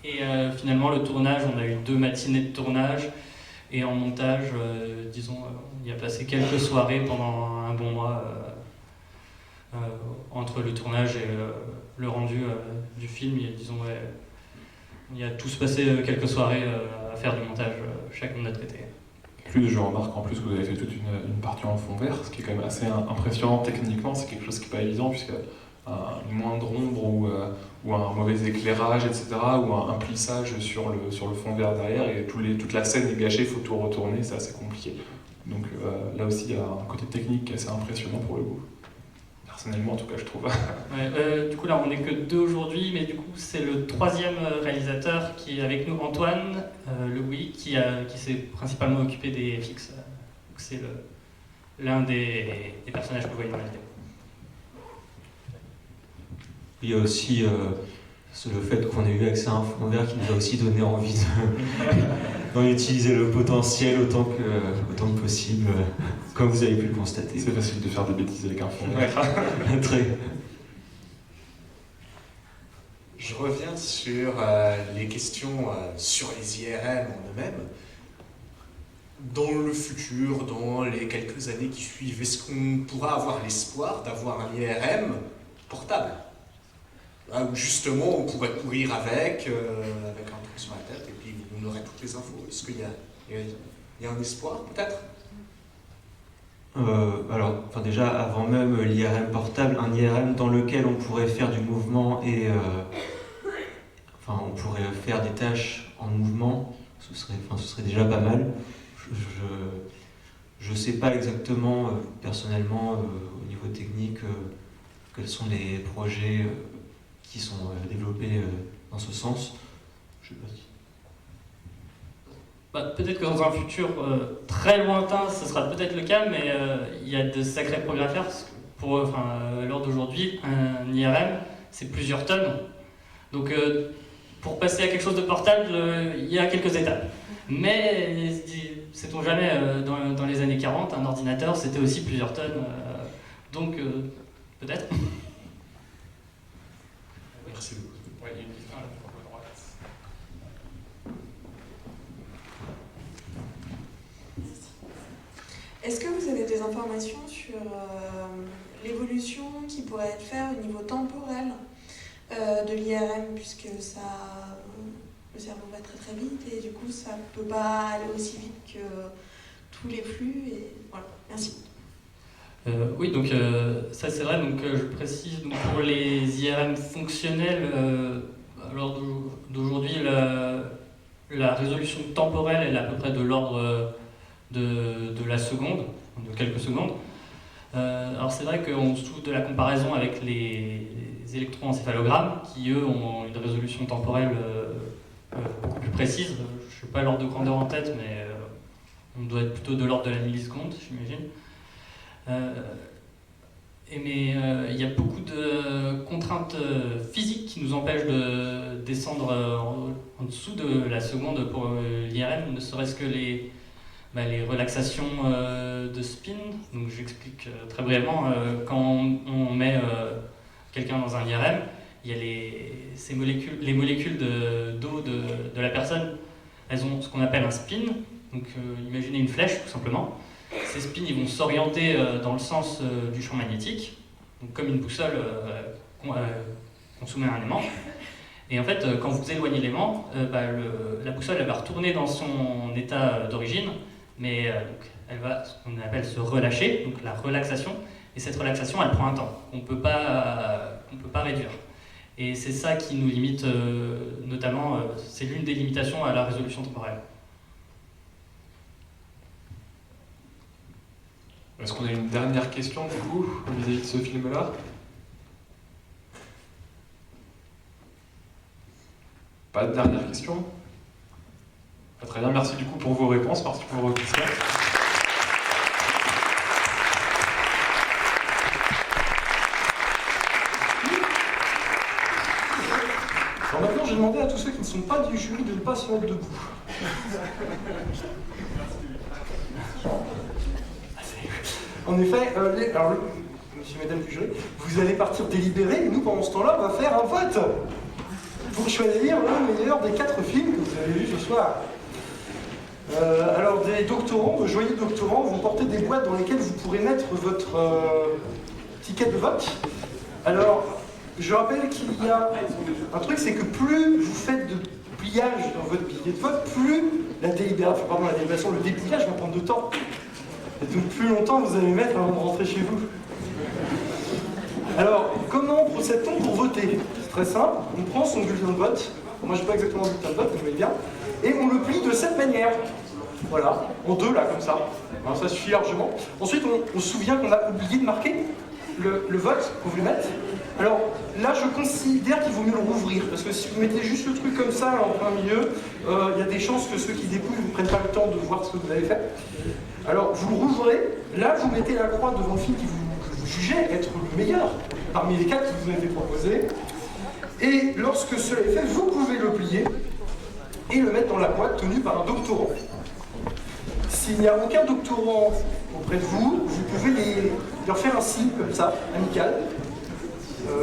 Et finalement, le tournage, on a eu 2 matinées de tournage. Et en montage, disons, on y a passé quelques soirées pendant un bon mois. Entre le tournage et le rendu du film, il y a tous passé quelques soirées à faire du montage, chacun a traité. Plus, je remarque en plus que vous avez fait toute une partie en fond vert, ce qui est quand même assez impressionnant techniquement, c'est quelque chose qui n'est pas évident, puisque une moindre ombre ou un mauvais éclairage, etc., ou un plissage sur le fond vert derrière, et toute la scène est gâchée, il faut tout retourner, c'est assez compliqué. Donc là aussi, il y a un côté technique qui est assez impressionnant pour le coup. Personnellement, en tout cas, je trouve. Du coup, là, on n'est que 2 aujourd'hui, mais du coup, c'est le 3e réalisateur qui est avec nous, Antoine Le Gouilly, qui s'est principalement occupé des FX. Donc, c'est l'un des personnages que vous voyez dans la vidéo. Il y a aussi le fait qu'on ait eu accès à un fond vert qui nous a aussi donné envie d'en utiliser le potentiel autant que possible, comme vous avez pu le constater. C'est facile de faire des bêtises avec un fond vert. Très. Je reviens sur les questions sur les IRM en eux-mêmes. Dans le futur, dans les quelques années qui suivent, est-ce qu'on pourra avoir l'espoir d'avoir un IRM portable ? Là où justement on pourrait courir avec un truc sur la tête et puis on aurait toutes les infos. Est-ce qu'il y a un espoir peut-être ? Alors, déjà, avant même l'IRM portable, un IRM dans lequel on pourrait faire du mouvement et on pourrait faire des tâches en mouvement, ce serait déjà pas mal. Je sais pas exactement, personnellement, au niveau technique, quels sont les projets qui sont développés dans ce sens. Je sais pas si... Peut-être que dans un futur très lointain, ce sera peut-être le cas, mais il y a de sacrés progrès à faire. Parce que à l'heure d'aujourd'hui, un IRM, c'est plusieurs tonnes. Donc, pour passer à quelque chose de portable, il y a quelques étapes. Mais, sait-on jamais, dans les années 40, un ordinateur, c'était aussi plusieurs tonnes. Donc, peut-être. Merci beaucoup. Ouais, il y a une question à la droite. Est-ce que vous avez des informations sur l'évolution qui pourrait être faite au niveau temporel de l'IRM, puisque le cerveau va très très vite et du coup ça ne peut pas aller aussi vite que tous les flux et voilà, merci. Oui, donc ça c'est vrai, donc je précise, donc, pour les IRM fonctionnels, à l'heure d'aujourd'hui, la résolution temporelle elle est à peu près de l'ordre de la seconde, de quelques secondes. Alors c'est vrai qu'en dessous de la comparaison avec les électroencéphalogrammes, qui eux ont une résolution temporelle beaucoup plus précise, je n'ai pas l'ordre de grandeur en tête, mais on doit être plutôt de l'ordre de la milliseconde, j'imagine. Mais il y a beaucoup de contraintes physiques qui nous empêchent de descendre en dessous de la seconde pour l'IRM, ne serait-ce que les relaxations de spin. Donc j'explique très brièvement, quand on met quelqu'un dans un IRM, il y a les molécules d'eau de la personne, elles ont ce qu'on appelle un spin. Donc imaginez une flèche tout simplement. Ces spins ils vont s'orienter dans le sens du champ magnétique, donc comme une boussole qu'on soumet à un aimant. Et en fait, quand vous éloignez l'aimant, la boussole elle va retourner dans son état d'origine, mais donc, elle va, ce qu'on appelle, se relâcher, donc la relaxation. Et cette relaxation, elle prend un temps qu'on ne peut pas réduire. Et c'est ça qui nous limite, notamment, c'est l'une des limitations à la résolution temporelle. Est-ce qu'on a une dernière question, du coup, vis-à-vis de ce film-là? Pas de dernière question? Très bien, merci du coup pour vos réponses, merci pour vos questions. Alors maintenant, j'ai demandé à tous ceux qui ne sont pas du jury de ne pas se mettre debout. En effet, alors, monsieur et mesdames du jury, vous allez partir délibérer, et nous, pendant ce temps-là, on va faire un vote pour choisir le meilleur des 4 films que vous avez vus ce soir. Alors, des doctorants, de joyeux doctorants, vont porter des boîtes dans lesquelles vous pourrez mettre votre ticket de vote. Alors, je rappelle qu'il y a un truc, c'est que plus vous faites de pliage dans votre billet de vote, plus la délibération, le dépliage va prendre de temps. Et donc plus longtemps vous allez mettre avant de rentrer chez vous. Alors, comment procède-t-on pour voter? C'est très simple, on prend son bulletin de vote, moi je n'ai pas exactement le bulletin de vote, mais je mets bien, et on le plie de cette manière. Voilà, en deux là, comme ça. Alors, ça suffit largement. Ensuite, on se souvient qu'on a oublié de marquer le vote qu'on voulait mettre. Alors là, je considère qu'il vaut mieux le rouvrir, parce que si vous mettez juste le truc comme ça, en plein milieu, il y a des chances que ceux qui dépouillent ne prennent pas le temps de voir ce que vous avez fait. Alors, vous le rouvrez, là, vous mettez la croix devant le film que vous jugez être le meilleur, parmi les 4 qui vous ont été proposés, et lorsque cela est fait, vous pouvez le plier et le mettre dans la boîte tenue par un doctorant. S'il n'y a aucun doctorant auprès de vous, vous pouvez leur faire un signe comme ça, amical.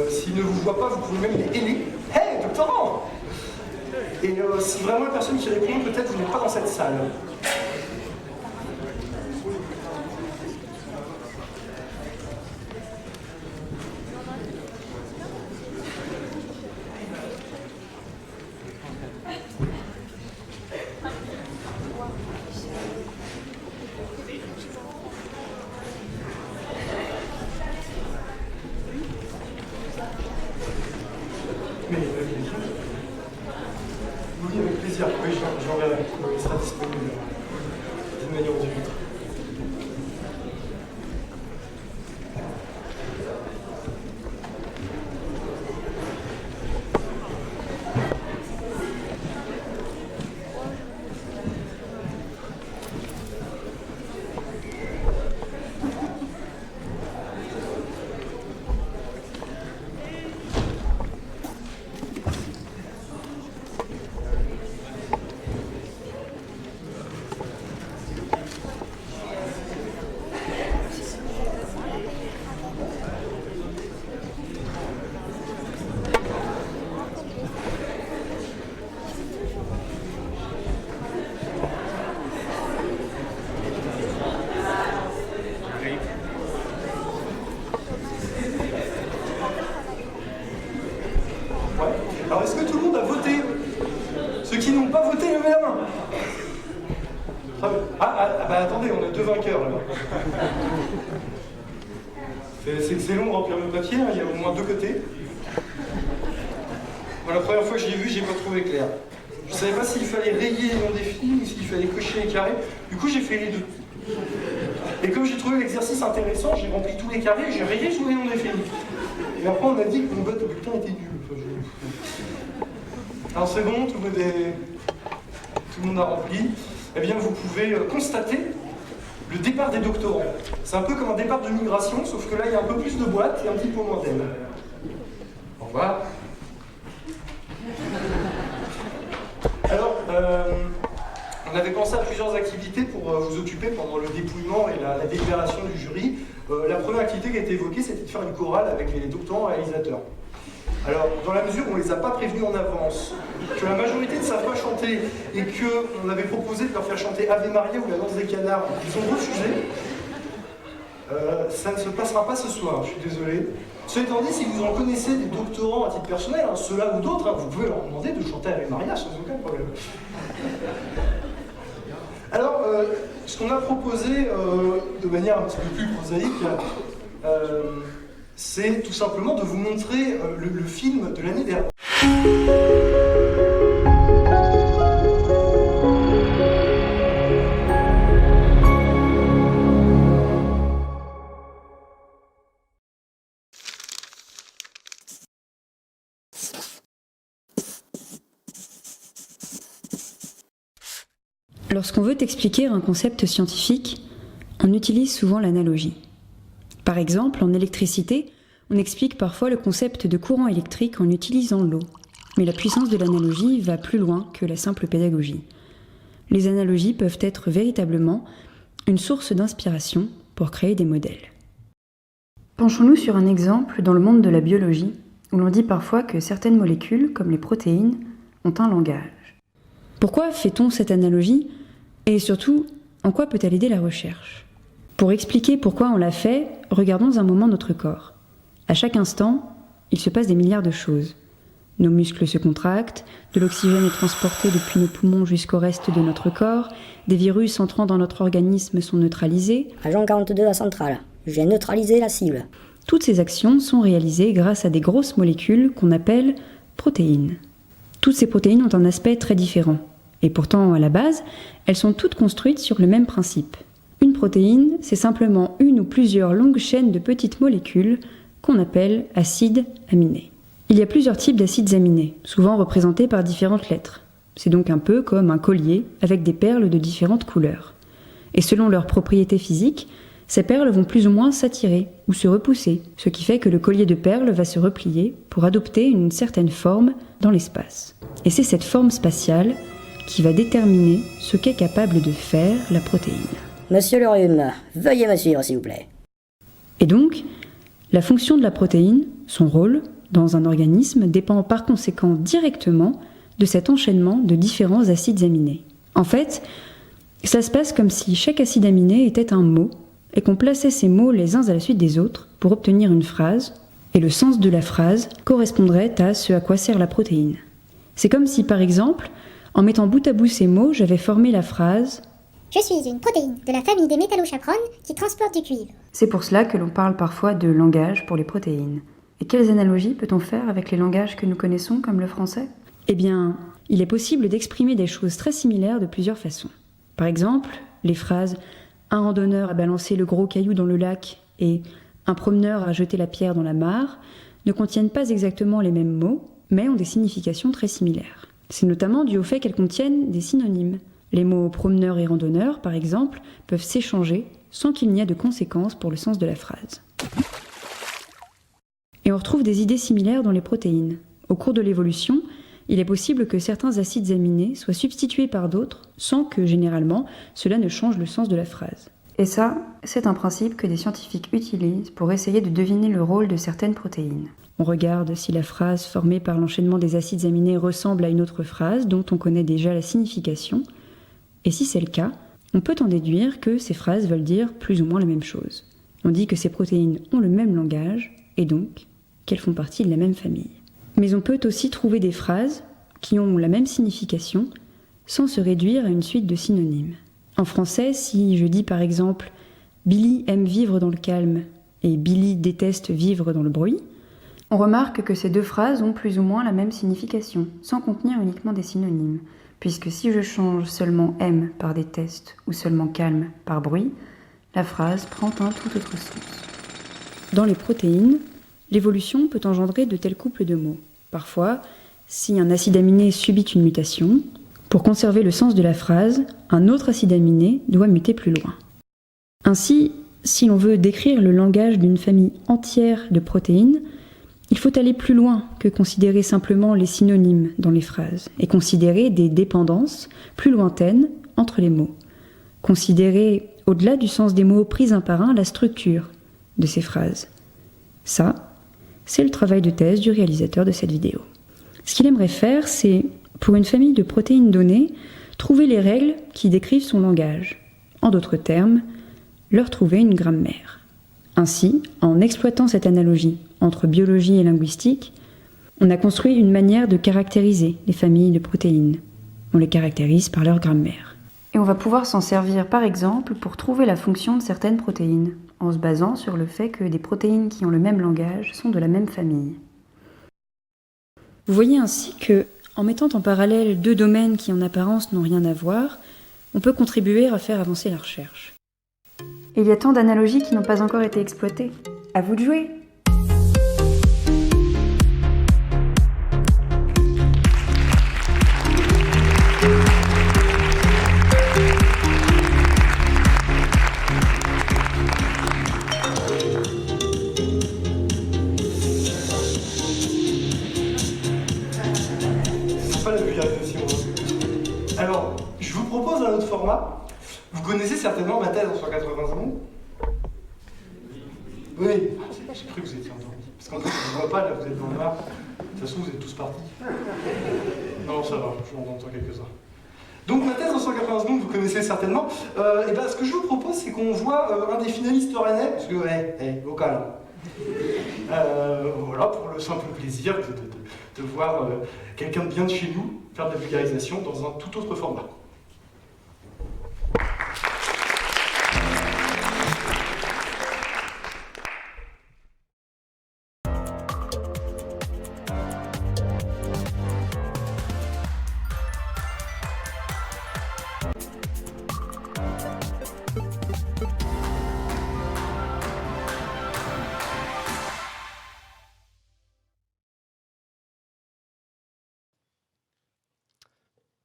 S'ils ne vous voient pas, vous pouvez même les héler. « Hey, doctorant !» Et si vraiment la personne qui répond, peut-être vous n'êtes pas dans cette salle. Oui, avec plaisir. Oui, j'enverrai. Il sera disponible d'une manière ou d'une autre. Alors, est-ce que tout le monde a voté? Ceux qui n'ont pas voté, levez la main. Bah attendez, on a 2 vainqueurs là-bas. C'est long de remplir le papier, hein, il y a au moins 2 côtés. Moi, la première fois que je l'ai vu, j'ai pas trouvé clair. Je savais pas s'il fallait rayer les noms des films ou s'il fallait cocher les carrés. Du coup, j'ai fait les 2. Et comme j'ai trouvé l'exercice intéressant, j'ai rempli tous les carrés et j'ai rayé tous les noms des films. Et après, on a dit que mon vote au bulletin était nul. Alors c'est bon, tout le monde a rempli. Eh bien, vous pouvez constater le départ des doctorants. C'est un peu comme un départ de migration, sauf que là, il y a un peu plus de boîtes et un petit peu moins d'ailes. Au revoir. Alors, on avait pensé à plusieurs activités pour vous occuper pendant le dépouillement et la délibération du jury. La première activité qui a été évoquée, c'était de faire une chorale avec les doctorants réalisateurs. Alors, dans la mesure où on ne les a pas prévenus en avance, que la majorité ne savent pas chanter et qu'on avait proposé de leur faire chanter Ave Maria ou la danse des canards, ils ont refusé. Ça ne se passera pas ce soir, je suis désolé. Cela étant dit, si vous en connaissez des doctorants à titre personnel, hein, ceux-là ou d'autres, hein, vous pouvez leur demander de chanter Ave Maria sans aucun problème. Alors, ce qu'on a proposé de manière un petit peu plus prosaïque, c'est tout simplement de vous montrer le film de l'année dernière. Lorsqu'on veut expliquer un concept scientifique, on utilise souvent l'analogie. Par exemple, en électricité, on explique parfois le concept de courant électrique en utilisant l'eau. Mais la puissance de l'analogie va plus loin que la simple pédagogie. Les analogies peuvent être véritablement une source d'inspiration pour créer des modèles. Penchons-nous sur un exemple dans le monde de la biologie, où l'on dit parfois que certaines molécules, comme les protéines, ont un langage. Pourquoi fait-on cette analogie ? Et surtout, en quoi peut-elle aider la recherche ? Pour expliquer pourquoi on l'a fait, regardons un moment notre corps. À chaque instant, il se passe des milliards de choses. Nos muscles se contractent, de l'oxygène est transporté depuis nos poumons jusqu'au reste de notre corps, des virus entrant dans notre organisme sont neutralisés. Agent 42 à Centrale, j'ai neutralisé la cible. Toutes ces actions sont réalisées grâce à des grosses molécules qu'on appelle protéines. Toutes ces protéines ont un aspect très différent. Et pourtant, à la base, elles sont toutes construites sur le même principe. Une protéine, c'est simplement une ou plusieurs longues chaînes de petites molécules qu'on appelle acides aminés. Il y a plusieurs types d'acides aminés, souvent représentés par différentes lettres. C'est donc un peu comme un collier avec des perles de différentes couleurs. Et selon leurs propriétés physiques, ces perles vont plus ou moins s'attirer ou se repousser, ce qui fait que le collier de perles va se replier pour adopter une certaine forme dans l'espace. Et c'est cette forme spatiale qui va déterminer ce qu'est capable de faire la protéine. Monsieur le rhume, veuillez me suivre s'il vous plaît. Et donc, la fonction de la protéine, son rôle dans un organisme, dépend par conséquent directement de cet enchaînement de différents acides aminés. En fait, ça se passe comme si chaque acide aminé était un mot et qu'on plaçait ces mots les uns à la suite des autres pour obtenir une phrase, et le sens de la phrase correspondrait à ce à quoi sert la protéine. C'est comme si, par exemple, en mettant bout à bout ces mots, j'avais formé la phrase « Je suis une protéine de la famille des métallochaperones qui transporte du cuivre. » C'est pour cela que l'on parle parfois de langage pour les protéines. Et quelles analogies peut-on faire avec les langages que nous connaissons, comme le français ? Eh bien, il est possible d'exprimer des choses très similaires de plusieurs façons. Par exemple, les phrases « un randonneur a balancé le gros caillou dans le lac » et « un promeneur a jeté la pierre dans la mare » ne contiennent pas exactement les mêmes mots, mais ont des significations très similaires. C'est notamment dû au fait qu'elles contiennent des synonymes. Les mots promeneur et randonneur, par exemple, peuvent s'échanger sans qu'il n'y ait de conséquences pour le sens de la phrase. Et on retrouve des idées similaires dans les protéines. Au cours de l'évolution, il est possible que certains acides aminés soient substitués par d'autres sans que, généralement, cela ne change le sens de la phrase. Et ça, c'est un principe que des scientifiques utilisent pour essayer de deviner le rôle de certaines protéines. On regarde si la phrase formée par l'enchaînement des acides aminés ressemble à une autre phrase dont on connaît déjà la signification. Et si c'est le cas, on peut en déduire que ces phrases veulent dire plus ou moins la même chose. On dit que ces protéines ont le même langage et donc qu'elles font partie de la même famille. Mais on peut aussi trouver des phrases qui ont la même signification sans se réduire à une suite de synonymes. En français, si je dis par exemple « Billy aime vivre dans le calme » et « Billy déteste vivre dans le bruit », on remarque que ces deux phrases ont plus ou moins la même signification, sans contenir uniquement des synonymes, puisque si je change seulement « aime » par déteste ou seulement « calme » par bruit, la phrase prend un tout autre sens. Dans les protéines, l'évolution peut engendrer de tels couples de mots. Parfois, si un acide aminé subit une mutation, pour conserver le sens de la phrase, un autre acide aminé doit muter plus loin. Ainsi, si l'on veut décrire le langage d'une famille entière de protéines, il faut aller plus loin que considérer simplement les synonymes dans les phrases et considérer des dépendances plus lointaines entre les mots. Considérer, au-delà du sens des mots pris un par un, la structure de ces phrases. Ça, c'est le travail de thèse du réalisateur de cette vidéo. Ce qu'il aimerait faire, c'est, pour une famille de protéines données, trouver les règles qui décrivent son langage. En d'autres termes, leur trouver une grammaire. Ainsi, en exploitant cette analogie entre biologie et linguistique, on a construit une manière de caractériser les familles de protéines. On les caractérise par leur grammaire. Et on va pouvoir s'en servir par exemple pour trouver la fonction de certaines protéines, en se basant sur le fait que des protéines qui ont le même langage sont de la même famille. Vous voyez ainsi que, en mettant en parallèle deux domaines qui en apparence n'ont rien à voir, on peut contribuer à faire avancer la recherche. Et il y a tant d'analogies qui n'ont pas encore été exploitées. À vous de jouer! Alors, je vous propose un autre format. Vous connaissez certainement ma thèse en 180 secondes. Oui, j'ai cru que vous étiez endormis. Parce qu'en fait, je ne vois pas, là, vous êtes dans le noir. De toute façon, vous êtes tous partis. Non, ça va, je m'en entends quelques-uns. Donc, ma thèse en 180 secondes, vous connaissez certainement. Et ben, ce que je vous propose, c'est qu'on voit un des finalistes rennais, parce que, vocal. Voilà, pour le simple plaisir de voir quelqu'un de bien de chez nous faire de la vulgarisation dans un tout autre format.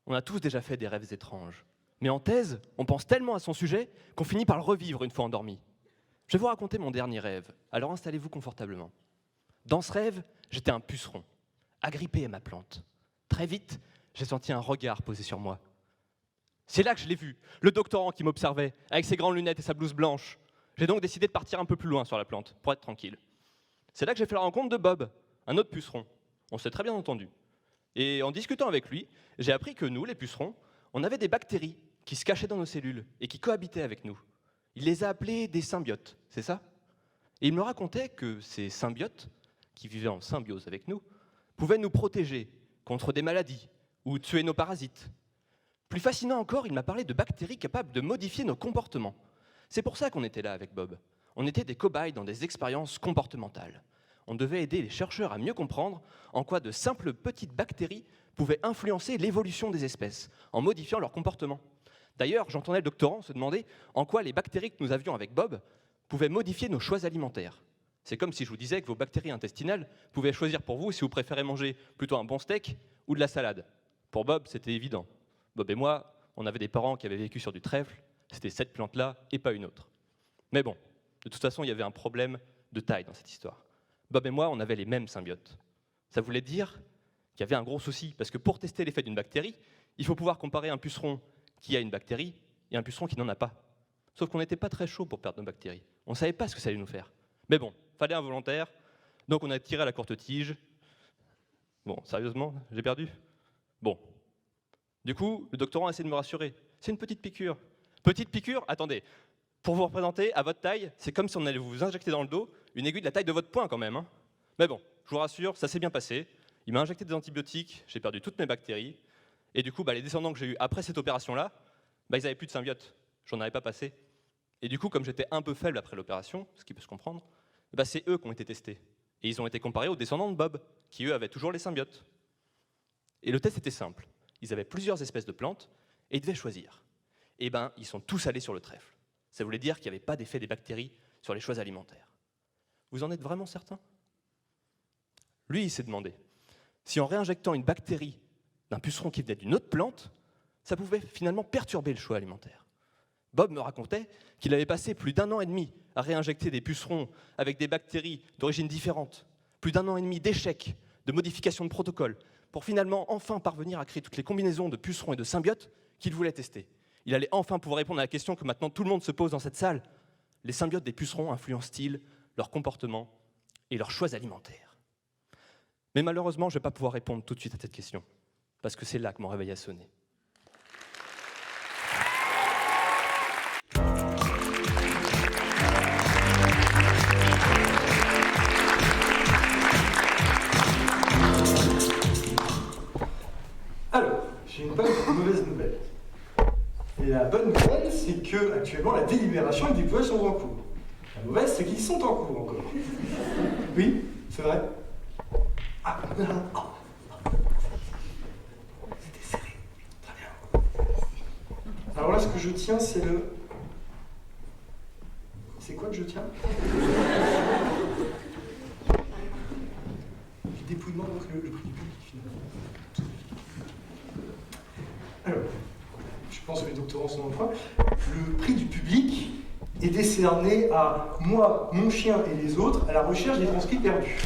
On a tous déjà fait des rêves étranges. Mais en thèse, on pense tellement à son sujet qu'on finit par le revivre une fois endormi. Je vais vous raconter mon dernier rêve, alors installez-vous confortablement. Dans ce rêve, j'étais un puceron, agrippé à ma plante. Très vite, j'ai senti un regard posé sur moi. C'est là que je l'ai vu, le doctorant qui m'observait, avec ses grandes lunettes et sa blouse blanche. J'ai donc décidé de partir un peu plus loin sur la plante, pour être tranquille. C'est là que j'ai fait la rencontre de Bob, un autre puceron. On s'est très bien entendu. Et en discutant avec lui, j'ai appris que nous, les pucerons, on avait des bactéries qui se cachaient dans nos cellules et qui cohabitaient avec nous. Il les a appelées des symbiotes, c'est ça? Et il me racontait que ces symbiotes, qui vivaient en symbiose avec nous, pouvaient nous protéger contre des maladies ou tuer nos parasites. Plus fascinant encore, il m'a parlé de bactéries capables de modifier nos comportements. C'est pour ça qu'on était là avec Bob. On était des cobayes dans des expériences comportementales. On devait aider les chercheurs à mieux comprendre en quoi de simples petites bactéries pouvaient influencer l'évolution des espèces, en modifiant leur comportement. D'ailleurs, j'entendais le doctorant se demander en quoi les bactéries que nous avions avec Bob pouvaient modifier nos choix alimentaires. C'est comme si je vous disais que vos bactéries intestinales pouvaient choisir pour vous si vous préférez manger plutôt un bon steak ou de la salade. Pour Bob, c'était évident. Bob et moi, on avait des parents qui avaient vécu sur du trèfle, c'était cette plante-là et pas une autre. Mais bon, de toute façon, il y avait un problème de taille dans cette histoire. Bob et moi, on avait les mêmes symbiotes. Ça voulait dire qu'il y avait un gros souci, parce que pour tester l'effet d'une bactérie, il faut pouvoir comparer un puceron qui a une bactérie et un puceron qui n'en a pas. Sauf qu'on n'était pas très chaud pour perdre nos bactéries. On ne savait pas ce que ça allait nous faire. Mais bon, fallait un volontaire, donc on a tiré à la courte tige. Bon, sérieusement, j'ai perdu? Bon. Du coup, le doctorant a essayé de me rassurer. C'est une petite piqûre. Petite piqûre? Attendez. Pour vous représenter, à votre taille, c'est comme si on allait vous injecter dans le dos une aiguille de la taille de votre poing quand même. Hein. Mais bon, je vous rassure, ça s'est bien passé. Il m'a injecté des antibiotiques, j'ai perdu toutes mes bactéries. Et du coup, les descendants que j'ai eus après cette opération-là, ils n'avaient plus de symbiote. J'en avais pas passé. Et du coup, comme j'étais un peu faible après l'opération, ce qui peut se comprendre, c'est eux qui ont été testés. Et ils ont été comparés aux descendants de Bob, qui eux avaient toujours les symbiotes. Et le test était simple. Ils avaient plusieurs espèces de plantes et ils devaient choisir. Et ils sont tous allés sur le trèfle. Ça voulait dire qu'il n'y avait pas d'effet des bactéries sur les choix alimentaires. Vous en êtes vraiment certain? Lui, il s'est demandé si en réinjectant une bactérie d'un puceron qui venait d'une autre plante, ça pouvait finalement perturber le choix alimentaire. Bob me racontait qu'il avait passé plus d'1 an et demi à réinjecter des pucerons avec des bactéries d'origine différente, plus d'1 an et demi d'échecs, de modifications de protocole, pour finalement enfin parvenir à créer toutes les combinaisons de pucerons et de symbiotes qu'il voulait tester. Il allait enfin pouvoir répondre à la question que maintenant tout le monde se pose dans cette salle. Les symbiotes des pucerons influencent-ils leur comportement et leurs choix alimentaires? Mais malheureusement, je ne vais pas pouvoir répondre tout de suite à cette question, parce que c'est là que mon réveil a sonné. j'ai une bonne et une mauvaise nouvelle. Et la bonne nouvelle, c'est que actuellement la délibération et le déploiement sont en cours. La mauvaise, c'est qu'ils sont en cours encore. Oui, c'est vrai. Ah, c'était serré. Très bien. Alors là, ce que je tiens, c'est le... C'est quoi que je tiens? Du dépouillement, donc le prix du public, finalement. Alors, je pense que les doctorants sont en point. Le prix du public est décerné à moi, mon chien et les autres à la recherche des transcrits perdus.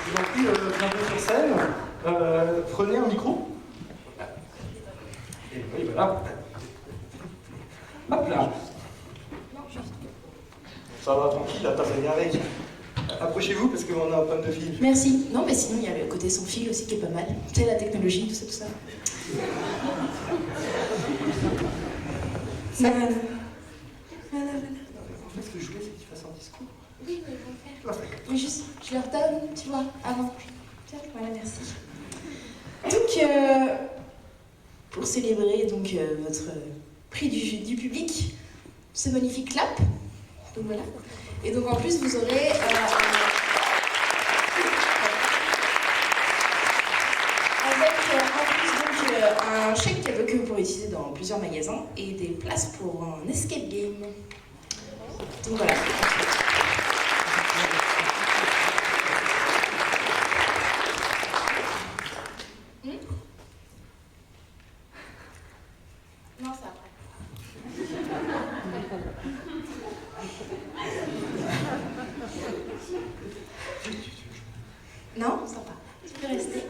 Je vous en prie, bienvenue sur scène. Prenez un micro. Et oui, voilà. Hop là. Ça va, tranquille, là, t'as fait bien avec. Approchez-vous parce qu'on a un problème de fil. Merci. Non, mais sinon, il y a le côté sans fil aussi qui est pas mal. Tu sais, la technologie, tout ça, tout ça. Voilà. En fait, ce que je voulais, c'est qu'il fasse un discours. Oui, mais ils vont faire. Mais juste, je leur donne, tu vois, avant. Tiens, voilà, merci. Donc, pour célébrer donc, votre prix du public, ce magnifique clap. Donc voilà. Et donc en plus, vous aurez un chèque cadeau que vous pourrez utiliser dans plusieurs magasins et des places pour un escape game. Donc voilà. Non, c'est après. Non, sympa. Tu peux rester.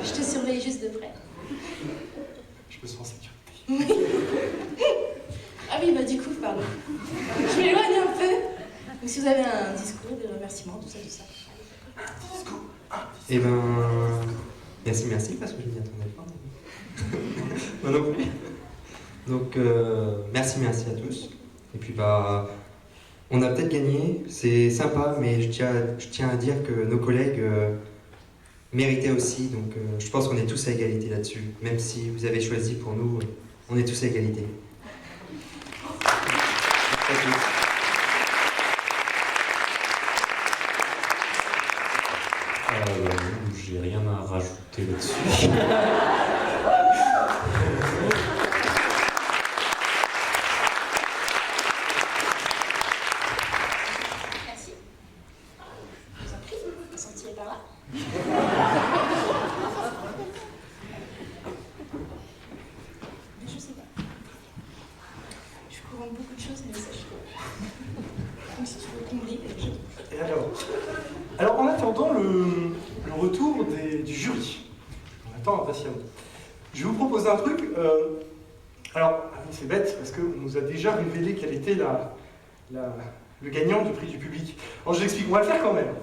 Je te surveille juste de près. Je me sens en sécurité. Oui. Ah oui, bah du coup, pardon. Je m'éloigne un peu. Donc si vous avez un discours, des remerciements, tout ça, tout ça. Discours. Eh ben, merci, parce que je m'y attendais pas. Moi non plus. Donc, merci à tous. Et puis, bah, on a peut-être gagné, c'est sympa, mais je tiens à dire que nos collègues méritaient aussi. Donc, je pense qu'on est tous à égalité là-dessus. Même si vous avez choisi pour nous, on est tous à égalité. J'ai rien à rajouter là-dessus. Merci. Je vous en prie, vous sentiez par là. Je sais pas. Je suis au courant de beaucoup de choses, mais ça, je peux. Comme si tu veux combler. Et alors, en attendant le retour du jury, on attend impatiemment. Je vais vous proposer un truc. Alors, c'est bête parce qu'on nous a déjà révélé quel était le gagnant du prix du public. Alors, je vous explique, on va le faire quand même.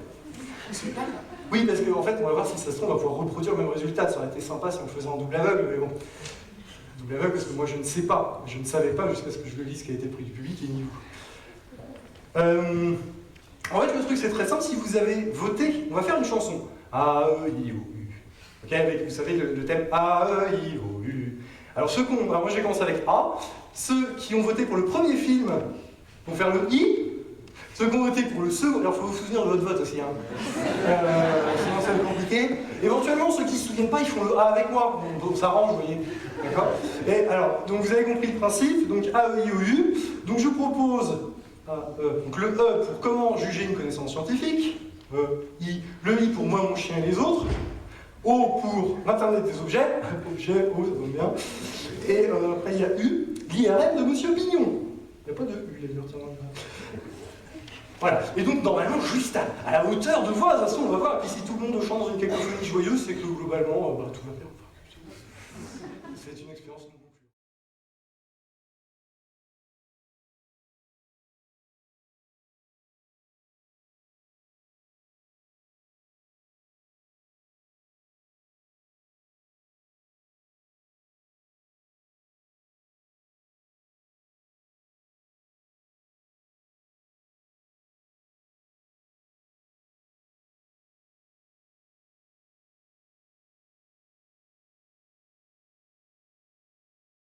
Oui, parce qu'en fait, on va voir si ça se trouve, on va pouvoir reproduire le même résultat. Ça aurait été sympa si on le faisait en double aveugle, mais bon. Double aveugle parce que moi, je ne sais pas. Je ne savais pas jusqu'à ce que je le lise quel était le prix du public et ni vous. En fait, le truc, c'est très simple. Si vous avez voté, on va faire une chanson. A-E-I-O-U. Ok, avec, vous savez, le thème A-E-I-O-U. Alors, alors, moi, j'ai commencé avec A. Ceux qui ont voté pour le premier film vont faire le I. Ceux qui ont voté pour le second, alors il faut vous souvenir de votre vote aussi, hein. Sinon ça va être compliqué. Éventuellement, ceux qui ne se souviennent pas, ils font le A avec moi, on s'arrange, vous voyez. D'accord. Et alors, donc vous avez compris le principe, donc A-E-I-O-U. Donc je propose donc le E pour comment juger une connaissance scientifique, I, le I pour moi, mon chien et les autres, O pour l'Internet des objets, objet, O, ça donne bien, et après il y a U, l'IRM de Monsieur Bignon. Il n'y a pas de U, il y a de l'orthographe. Voilà, et donc normalement, juste à la hauteur de voix, de toute façon, on va voir, et puis si tout le monde chante dans une cacophonie joyeuse, c'est que globalement, tout va bien. C'est une expérience.